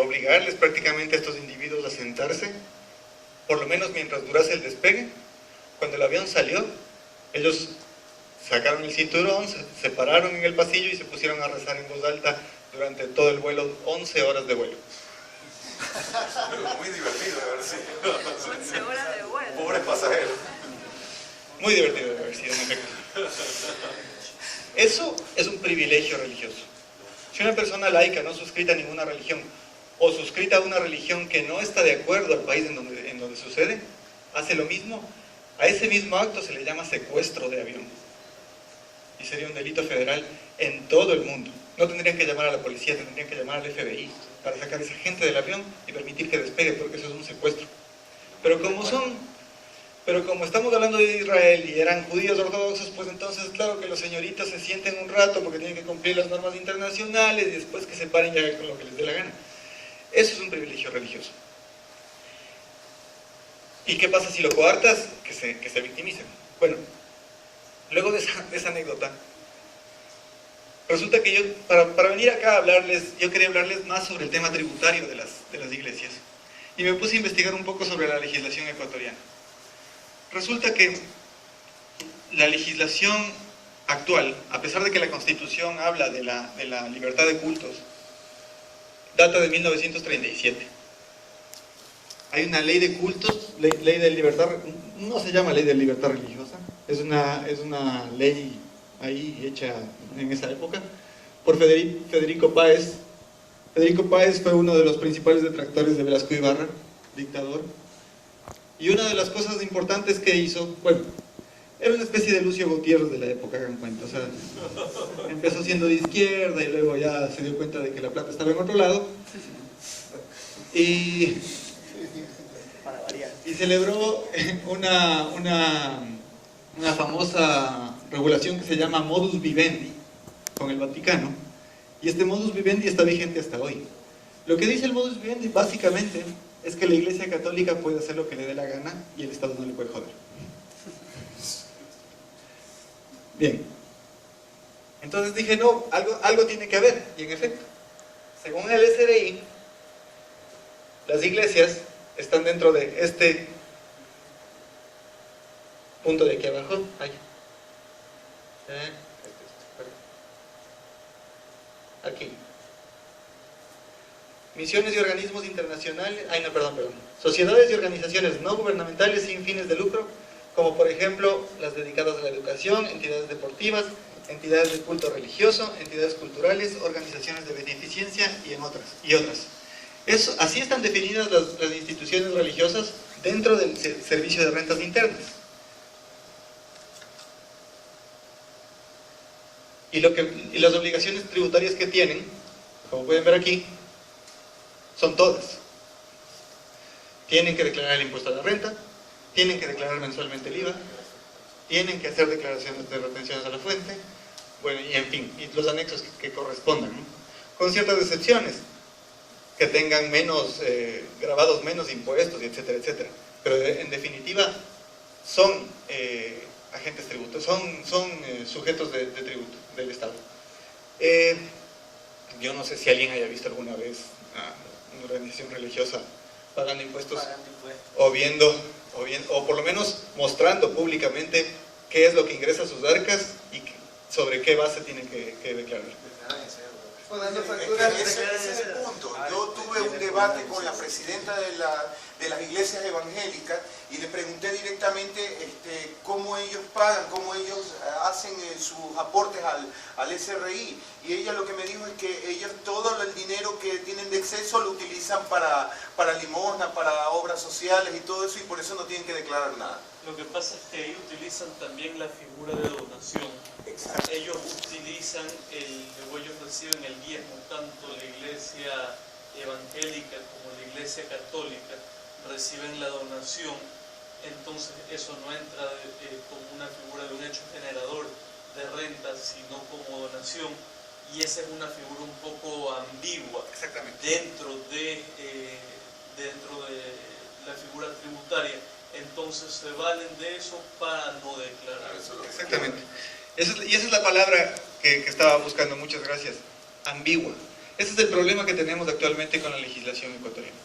obligarles prácticamente a estos individuos a sentarse, por lo menos mientras durase el despegue. Cuando el avión salió, ellos sacaron el cinturón, se pararon en el pasillo y se pusieron a rezar en voz alta durante todo el vuelo, 11 horas de vuelo. Muy divertido de haber sido. 11 horas de vuelo. Pobres pasajeros. Muy divertido de haber sido, en efecto. Eso es un privilegio religioso. Si una persona laica no suscrita a ninguna religión, o suscrita a una religión que no está de acuerdo al país en donde sucede, hace lo mismo, a ese mismo acto se le llama secuestro de avión. Y sería un delito federal en todo el mundo. No tendrían que llamar a la policía, tendrían que llamar al FBI para sacar a esa gente del avión y permitir que despegue, porque eso es un secuestro. Pero como estamos hablando de Israel y eran judíos ortodoxos, pues entonces claro que los señoritos se sienten un rato porque tienen que cumplir las normas internacionales y después que se paren ya con lo que les dé la gana. Eso es un privilegio religioso. ¿Y qué pasa si lo coartas? Que se victimicen. Bueno, luego de esa anécdota, resulta que yo, para venir acá a hablarles, yo quería hablarles más sobre el tema tributario de las iglesias. Y me puse a investigar un poco sobre la legislación ecuatoriana. Resulta que la legislación actual, a pesar de que la Constitución habla de la libertad de cultos, data de 1937. Hay una ley de cultos, ley de libertad, no se llama ley de libertad religiosa, es una ley ahí hecha en esa época por Federico Páez. Federico Páez fue uno de los principales detractores de Velasco Ibarra, dictador. Y una de las cosas importantes que hizo, bueno, era una especie de Lucio Gutiérrez de la época, hagan cuenta. O sea, empezó siendo de izquierda y luego ya se dio cuenta de que la plata estaba en otro lado. Y celebró una famosa regulación que se llama Modus Vivendi con el Vaticano. Y este Modus Vivendi está vigente hasta hoy. Lo que dice el Modus Vivendi básicamente es que la Iglesia Católica puede hacer lo que le dé la gana y el Estado no le puede joder. Bien. Entonces dije, no, algo tiene que haber. Y en efecto, según el SRI, las iglesias están dentro de este punto de aquí abajo. Aquí. Misiones y organismos internacionales, sociedades y organizaciones no gubernamentales sin fines de lucro, como por ejemplo las dedicadas a la educación, entidades deportivas, entidades de culto religioso, entidades culturales, organizaciones de beneficencia y otras. Así están definidas las instituciones religiosas dentro del servicio de rentas internas. Y las obligaciones tributarias que tienen, como pueden ver aquí, son todas. Tienen que declarar el impuesto a la renta, tienen que declarar mensualmente el IVA, tienen que hacer declaraciones de retenciones a la fuente, bueno, y en fin, y los anexos que correspondan, ¿no? Con ciertas excepciones, que tengan grabados menos impuestos, etcétera, etcétera. Pero en definitiva, son agentes tributos, son sujetos de tributo del Estado. Yo no sé si alguien haya visto alguna vez una organización religiosa pagando impuestos, o por lo menos mostrando públicamente qué es lo que ingresa a sus arcas y sobre qué base tienen que declarar. Ese es el punto. Yo tuve un debate con la presidenta de las iglesias evangélicas y le pregunté directamente cómo ellos pagan, cómo ellos hacen sus aportes al SRI, y ella lo que me dijo es que ellos todo el dinero que tienen de exceso lo utilizan para limosna, para obras sociales y todo eso, y por eso no tienen que declarar nada. Lo que pasa es que ellos utilizan también la figura de donación. Exacto. Ellos utilizan, ellos reciben el diezmo, tanto la iglesia evangélica como la iglesia católica reciben la donación, entonces eso no entra como una figura de un hecho generador de renta, sino como donación, y esa es una figura un poco ambigua. Exactamente. Dentro de la figura tributaria. Entonces se valen de eso para no declarar. Exactamente. Y esa es la palabra que estaba buscando, muchas gracias. Ambigua. Ese es el problema que tenemos actualmente con la legislación ecuatoriana.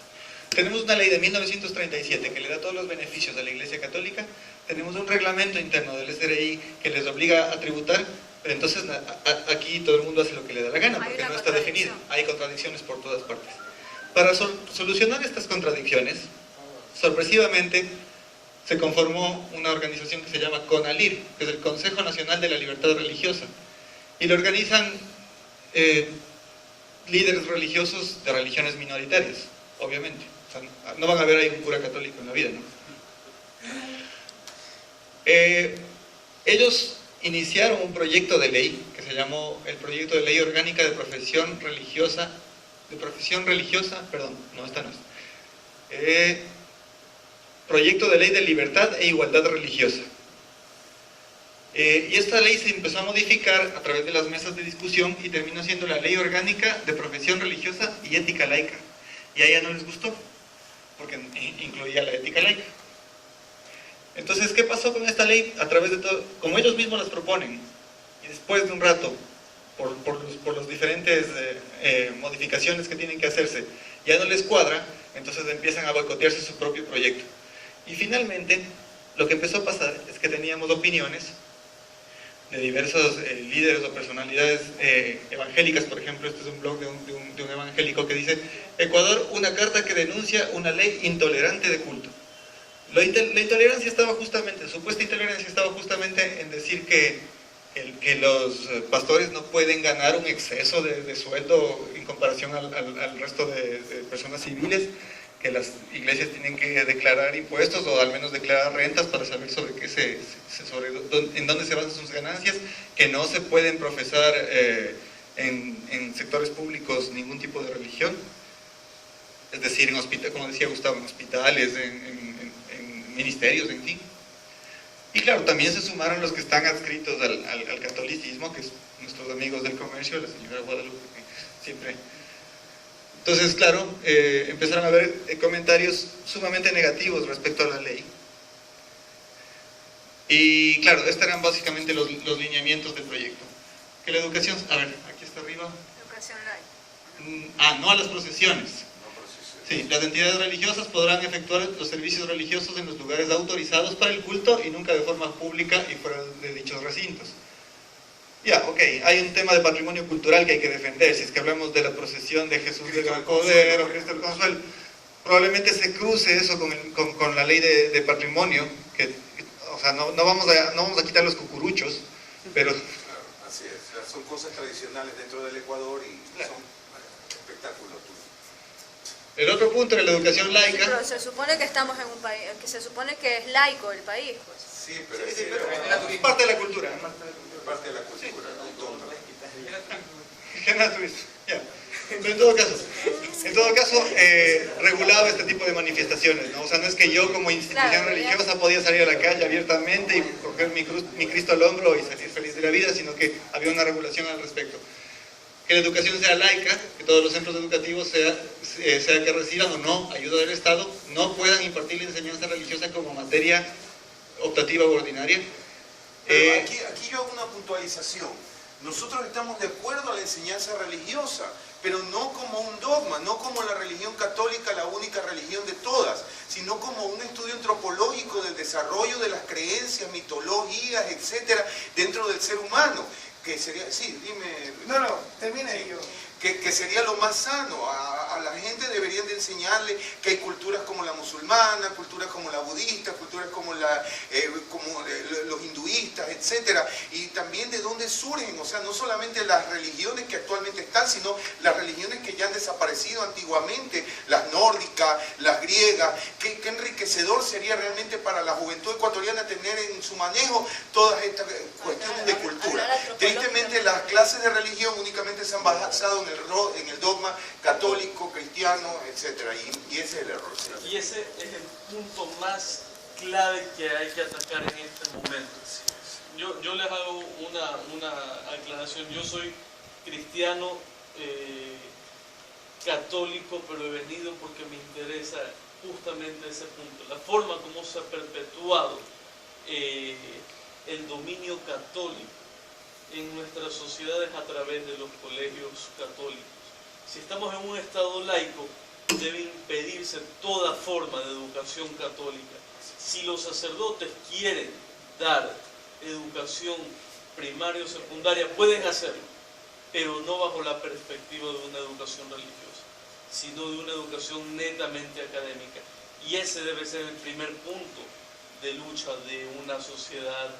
Tenemos una ley de 1937 que le da todos los beneficios a la Iglesia Católica, tenemos un reglamento interno del SRI que les obliga a tributar, pero entonces aquí todo el mundo hace lo que le da la gana, porque no está definido. Hay contradicciones por todas partes. Para solucionar estas contradicciones, sorpresivamente, se conformó una organización que se llama CONALIR, que es el Consejo Nacional de la Libertad Religiosa, y lo organizan líderes religiosos de religiones minoritarias, obviamente. O sea, no van a ver ahí un cura católico en la vida, ¿no? Ellos iniciaron un proyecto de ley que se llamó el Proyecto de Ley Orgánica de Profesión Religiosa, perdón, no, esta no es. Proyecto de Ley de Libertad e Igualdad Religiosa. Y esta ley se empezó a modificar a través de las mesas de discusión y terminó siendo la Ley Orgánica de Profesión Religiosa y Ética Laica. Y a ella no les gustó, porque incluía la ética laica. Entonces, ¿qué pasó con esta ley? A través de todo, como ellos mismos las proponen, y después de un rato, por las diferentes modificaciones que tienen que hacerse, ya no les cuadra, entonces empiezan a boicotearse su propio proyecto. Y finalmente, lo que empezó a pasar es que teníamos opiniones de diversos líderes o personalidades evangélicas. Por ejemplo, este es un blog de un evangélico que dice: Ecuador, una carta que denuncia una ley intolerante de culto. La intolerancia estaba justamente, supuesta intolerancia estaba justamente en decir que los pastores no pueden ganar un exceso de sueldo en comparación al resto de personas civiles, que las iglesias tienen que declarar impuestos o al menos declarar rentas para saber sobre qué en dónde se basan sus ganancias, que no se pueden profesar en sectores públicos ningún tipo de religión, es decir, como decía Gustavo, en hospitales, en ministerios, en fin. Y claro, también se sumaron los que están adscritos al catolicismo, que es nuestros amigos del comercio, la señora Guadalupe, que siempre... Entonces, claro, empezaron a haber comentarios sumamente negativos respecto a la ley. Y claro, estos eran básicamente los lineamientos del proyecto. Que la educación, a ver, aquí está arriba. Educación laica. No a las procesiones. Sí, las entidades religiosas podrán efectuar los servicios religiosos en los lugares autorizados para el culto y nunca de forma pública y fuera de dichos recintos. Ya, ok, hay un tema de patrimonio cultural que hay que defender. Si es que hablamos de la procesión de Jesús del Gran Poder o Cristo del Consuelo, probablemente se cruce eso con la ley de patrimonio, que, o sea, no vamos a quitar los cucuruchos, pero... Claro, así es, son cosas tradicionales dentro del Ecuador y son espectáculos. El otro punto de la educación laica... Pero se supone que estamos en un país, que se supone que es laico el país, pues. Sí, pero es parte de la cultura. Parte de la cultura, autónoma. General turismo, ya. Pero en todo caso, regulaba este tipo de manifestaciones, ¿no? O sea, no es que yo como institución religiosa podía salir a la calle abiertamente y coger mi Cristo al hombro y salir feliz de la vida, sino que había una regulación al respecto. Que la educación sea laica, que todos los centros educativos, sea que reciban o no ayuda del Estado, no puedan impartir la enseñanza religiosa como materia optativa u ordinaria. Pero aquí yo hago una puntualización. Nosotros estamos de acuerdo a la enseñanza religiosa, pero no como un dogma, no como la religión católica, la única religión de todas, sino como un estudio antropológico del desarrollo de las creencias, mitologías, etcétera, dentro del ser humano. Que sería, sí, dime... No, termine yo. que sería lo más sano. A la gente deberían de enseñarle que hay culturas como la musulmana, culturas como la budista, culturas como los hinduistas, etcétera, y también de dónde surgen, o sea, no solamente las religiones que actualmente están, sino las religiones que ya han desaparecido antiguamente, las nórdicas, las griegas. Qué enriquecedor sería realmente para la juventud ecuatoriana tener en su manejo todas estas cuestiones de cultura. Tristemente las clases de religión únicamente se han basado en el dogma católico, cristiano, etcétera, y ese es el error. Y ese es el punto más clave que hay que atacar en este momento. Yo les hago una aclaración. Yo soy cristiano católico, pero he venido porque me interesa justamente ese punto, la forma como se ha perpetuado el dominio católico en nuestras sociedades a través de los colegios católicos. Si estamos en un estado laico, debe impedirse toda forma de educación católica. Si los sacerdotes quieren dar educación primaria o secundaria, pueden hacerlo, pero no bajo la perspectiva de una educación religiosa, sino de una educación netamente académica. Y ese debe ser el primer punto de lucha de una sociedad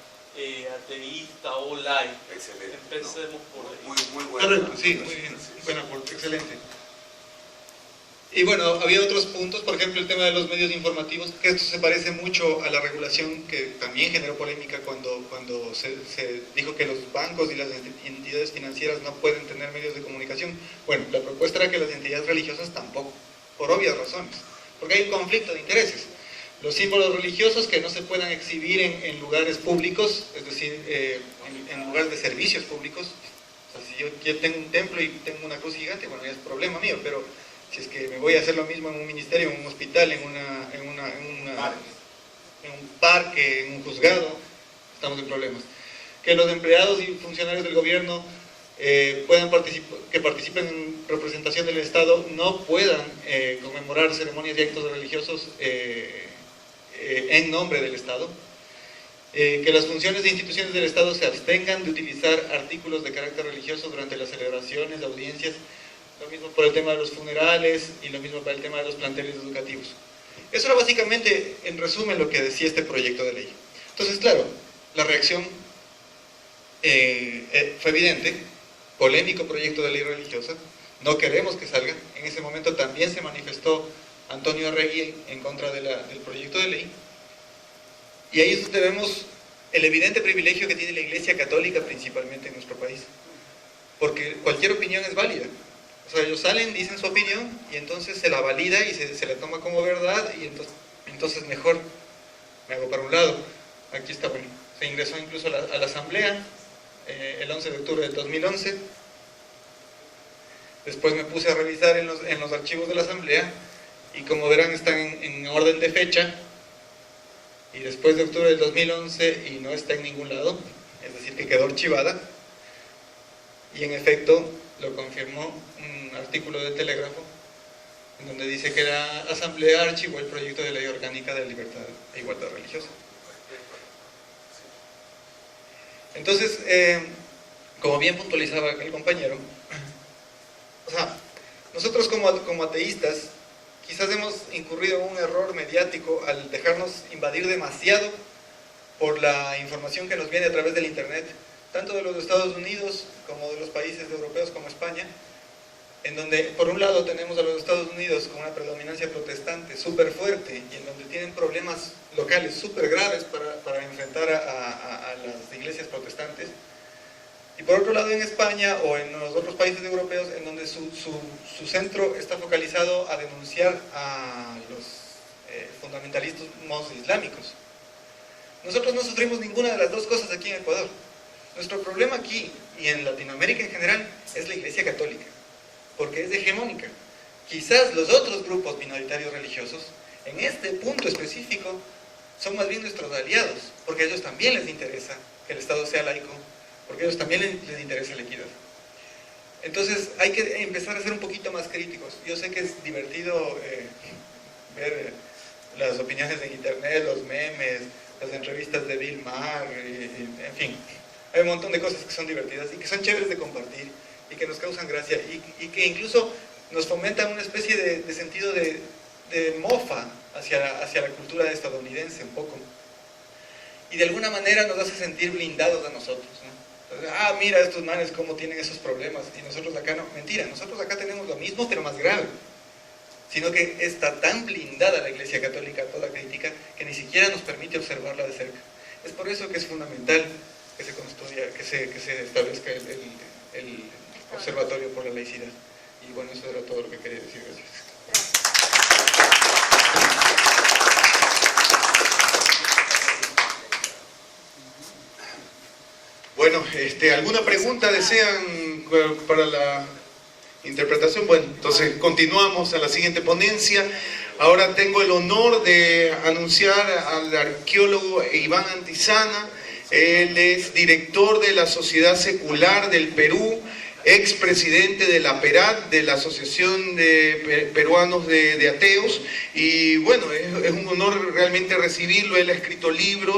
ateísta o laica. Excelente. Empecemos por ahí. Muy bueno. Correcto, sí, muy bien. Buen aporte, excelente. Y bueno, había otros puntos, por ejemplo el tema de los medios informativos, que esto se parece mucho a la regulación que también generó polémica cuando se dijo que los bancos y las entidades financieras no pueden tener medios de comunicación. Bueno, la propuesta era que las entidades religiosas tampoco, por obvias razones, porque hay un conflicto de intereses. Los símbolos religiosos que no se puedan exhibir en lugares públicos, es decir, en lugares de servicios públicos. O sea, si yo tengo un templo y tengo una cruz gigante, bueno, ya es problema mío, pero si es que me voy a hacer lo mismo en un ministerio, en un hospital, en un parque, en un juzgado, estamos en problemas. Que los empleados y funcionarios del gobierno que participen en representación del Estado no puedan conmemorar ceremonias y actos religiosos en nombre del Estado. Que las funciones de instituciones del Estado se abstengan de utilizar artículos de carácter religioso durante las celebraciones, audiencias. Lo mismo por el tema de los funerales y lo mismo para el tema de los planteles educativos. Eso era básicamente, en resumen, lo que decía este proyecto de ley. Entonces, claro, la reacción fue evidente, polémico proyecto de ley religiosa, no queremos que salga. En ese momento también se manifestó Antonio Arregui en contra del proyecto de ley. Y ahí es donde vemos el evidente privilegio que tiene la Iglesia Católica principalmente en nuestro país. Porque cualquier opinión es válida. O sea, ellos salen, dicen su opinión y entonces se la valida y se la toma como verdad y entonces mejor me hago para un lado. Aquí está, bueno, se ingresó incluso a la asamblea el 11 de octubre del 2011. Después me puse a revisar en los archivos de la asamblea y como verán están en orden de fecha y después de octubre del 2011 y no está en ningún lado, es decir que quedó archivada y en efecto lo confirmó un artículo de Telégrafo en donde dice que la asamblea archivó el proyecto de ley orgánica de libertad e igualdad religiosa. Entonces, como bien puntualizaba el compañero, o sea, nosotros como ateístas quizás hemos incurrido en un error mediático al dejarnos invadir demasiado por la información que nos viene a través del internet, tanto de los Estados Unidos como de los países europeos como España, en donde por un lado tenemos a los Estados Unidos con una predominancia protestante súper fuerte y en donde tienen problemas locales súper graves para enfrentar a las iglesias protestantes, y por otro lado en España o en los otros países europeos en donde su centro está focalizado a denunciar a los fundamentalistas islámicos. Nosotros no sufrimos ninguna de las dos cosas aquí en Ecuador. Nuestro problema aquí y en Latinoamérica en general es la Iglesia Católica, porque es hegemónica. Quizás los otros grupos minoritarios religiosos, en este punto específico, son más bien nuestros aliados, porque a ellos también les interesa que el Estado sea laico, porque a ellos también les interesa la equidad. Entonces hay que empezar a ser un poquito más críticos. Yo sé que es divertido ver las opiniones en internet, los memes, las entrevistas de Bill Maher, en fin. Hay un montón de cosas que son divertidas y que son chéveres de compartir y que nos causan gracia y que incluso nos fomentan una especie de sentido de mofa hacia la cultura estadounidense un poco. Y de alguna manera nos hace sentir blindados a nosotros, ¿no? Entonces, mira estos manes cómo tienen esos problemas y nosotros acá no. Mentira, nosotros acá tenemos lo mismo pero más grave. Sino que está tan blindada la Iglesia Católica a toda crítica que ni siquiera nos permite observarla de cerca. Es por eso que es fundamental que se construya, que se establezca el Observatorio por la Laicidad. Y bueno, eso era todo lo que quería decir. Gracias. Bueno, ¿alguna pregunta desean para la interpretación? Bueno, entonces continuamos a la siguiente ponencia. Ahora tengo el honor de anunciar al arqueólogo Iván Antizana. Él es director de la Sociedad Secular del Perú, expresidente de la APERAT, de la Asociación de Peruanos de Ateos. Y bueno, es un honor realmente recibirlo. Él ha escrito libros.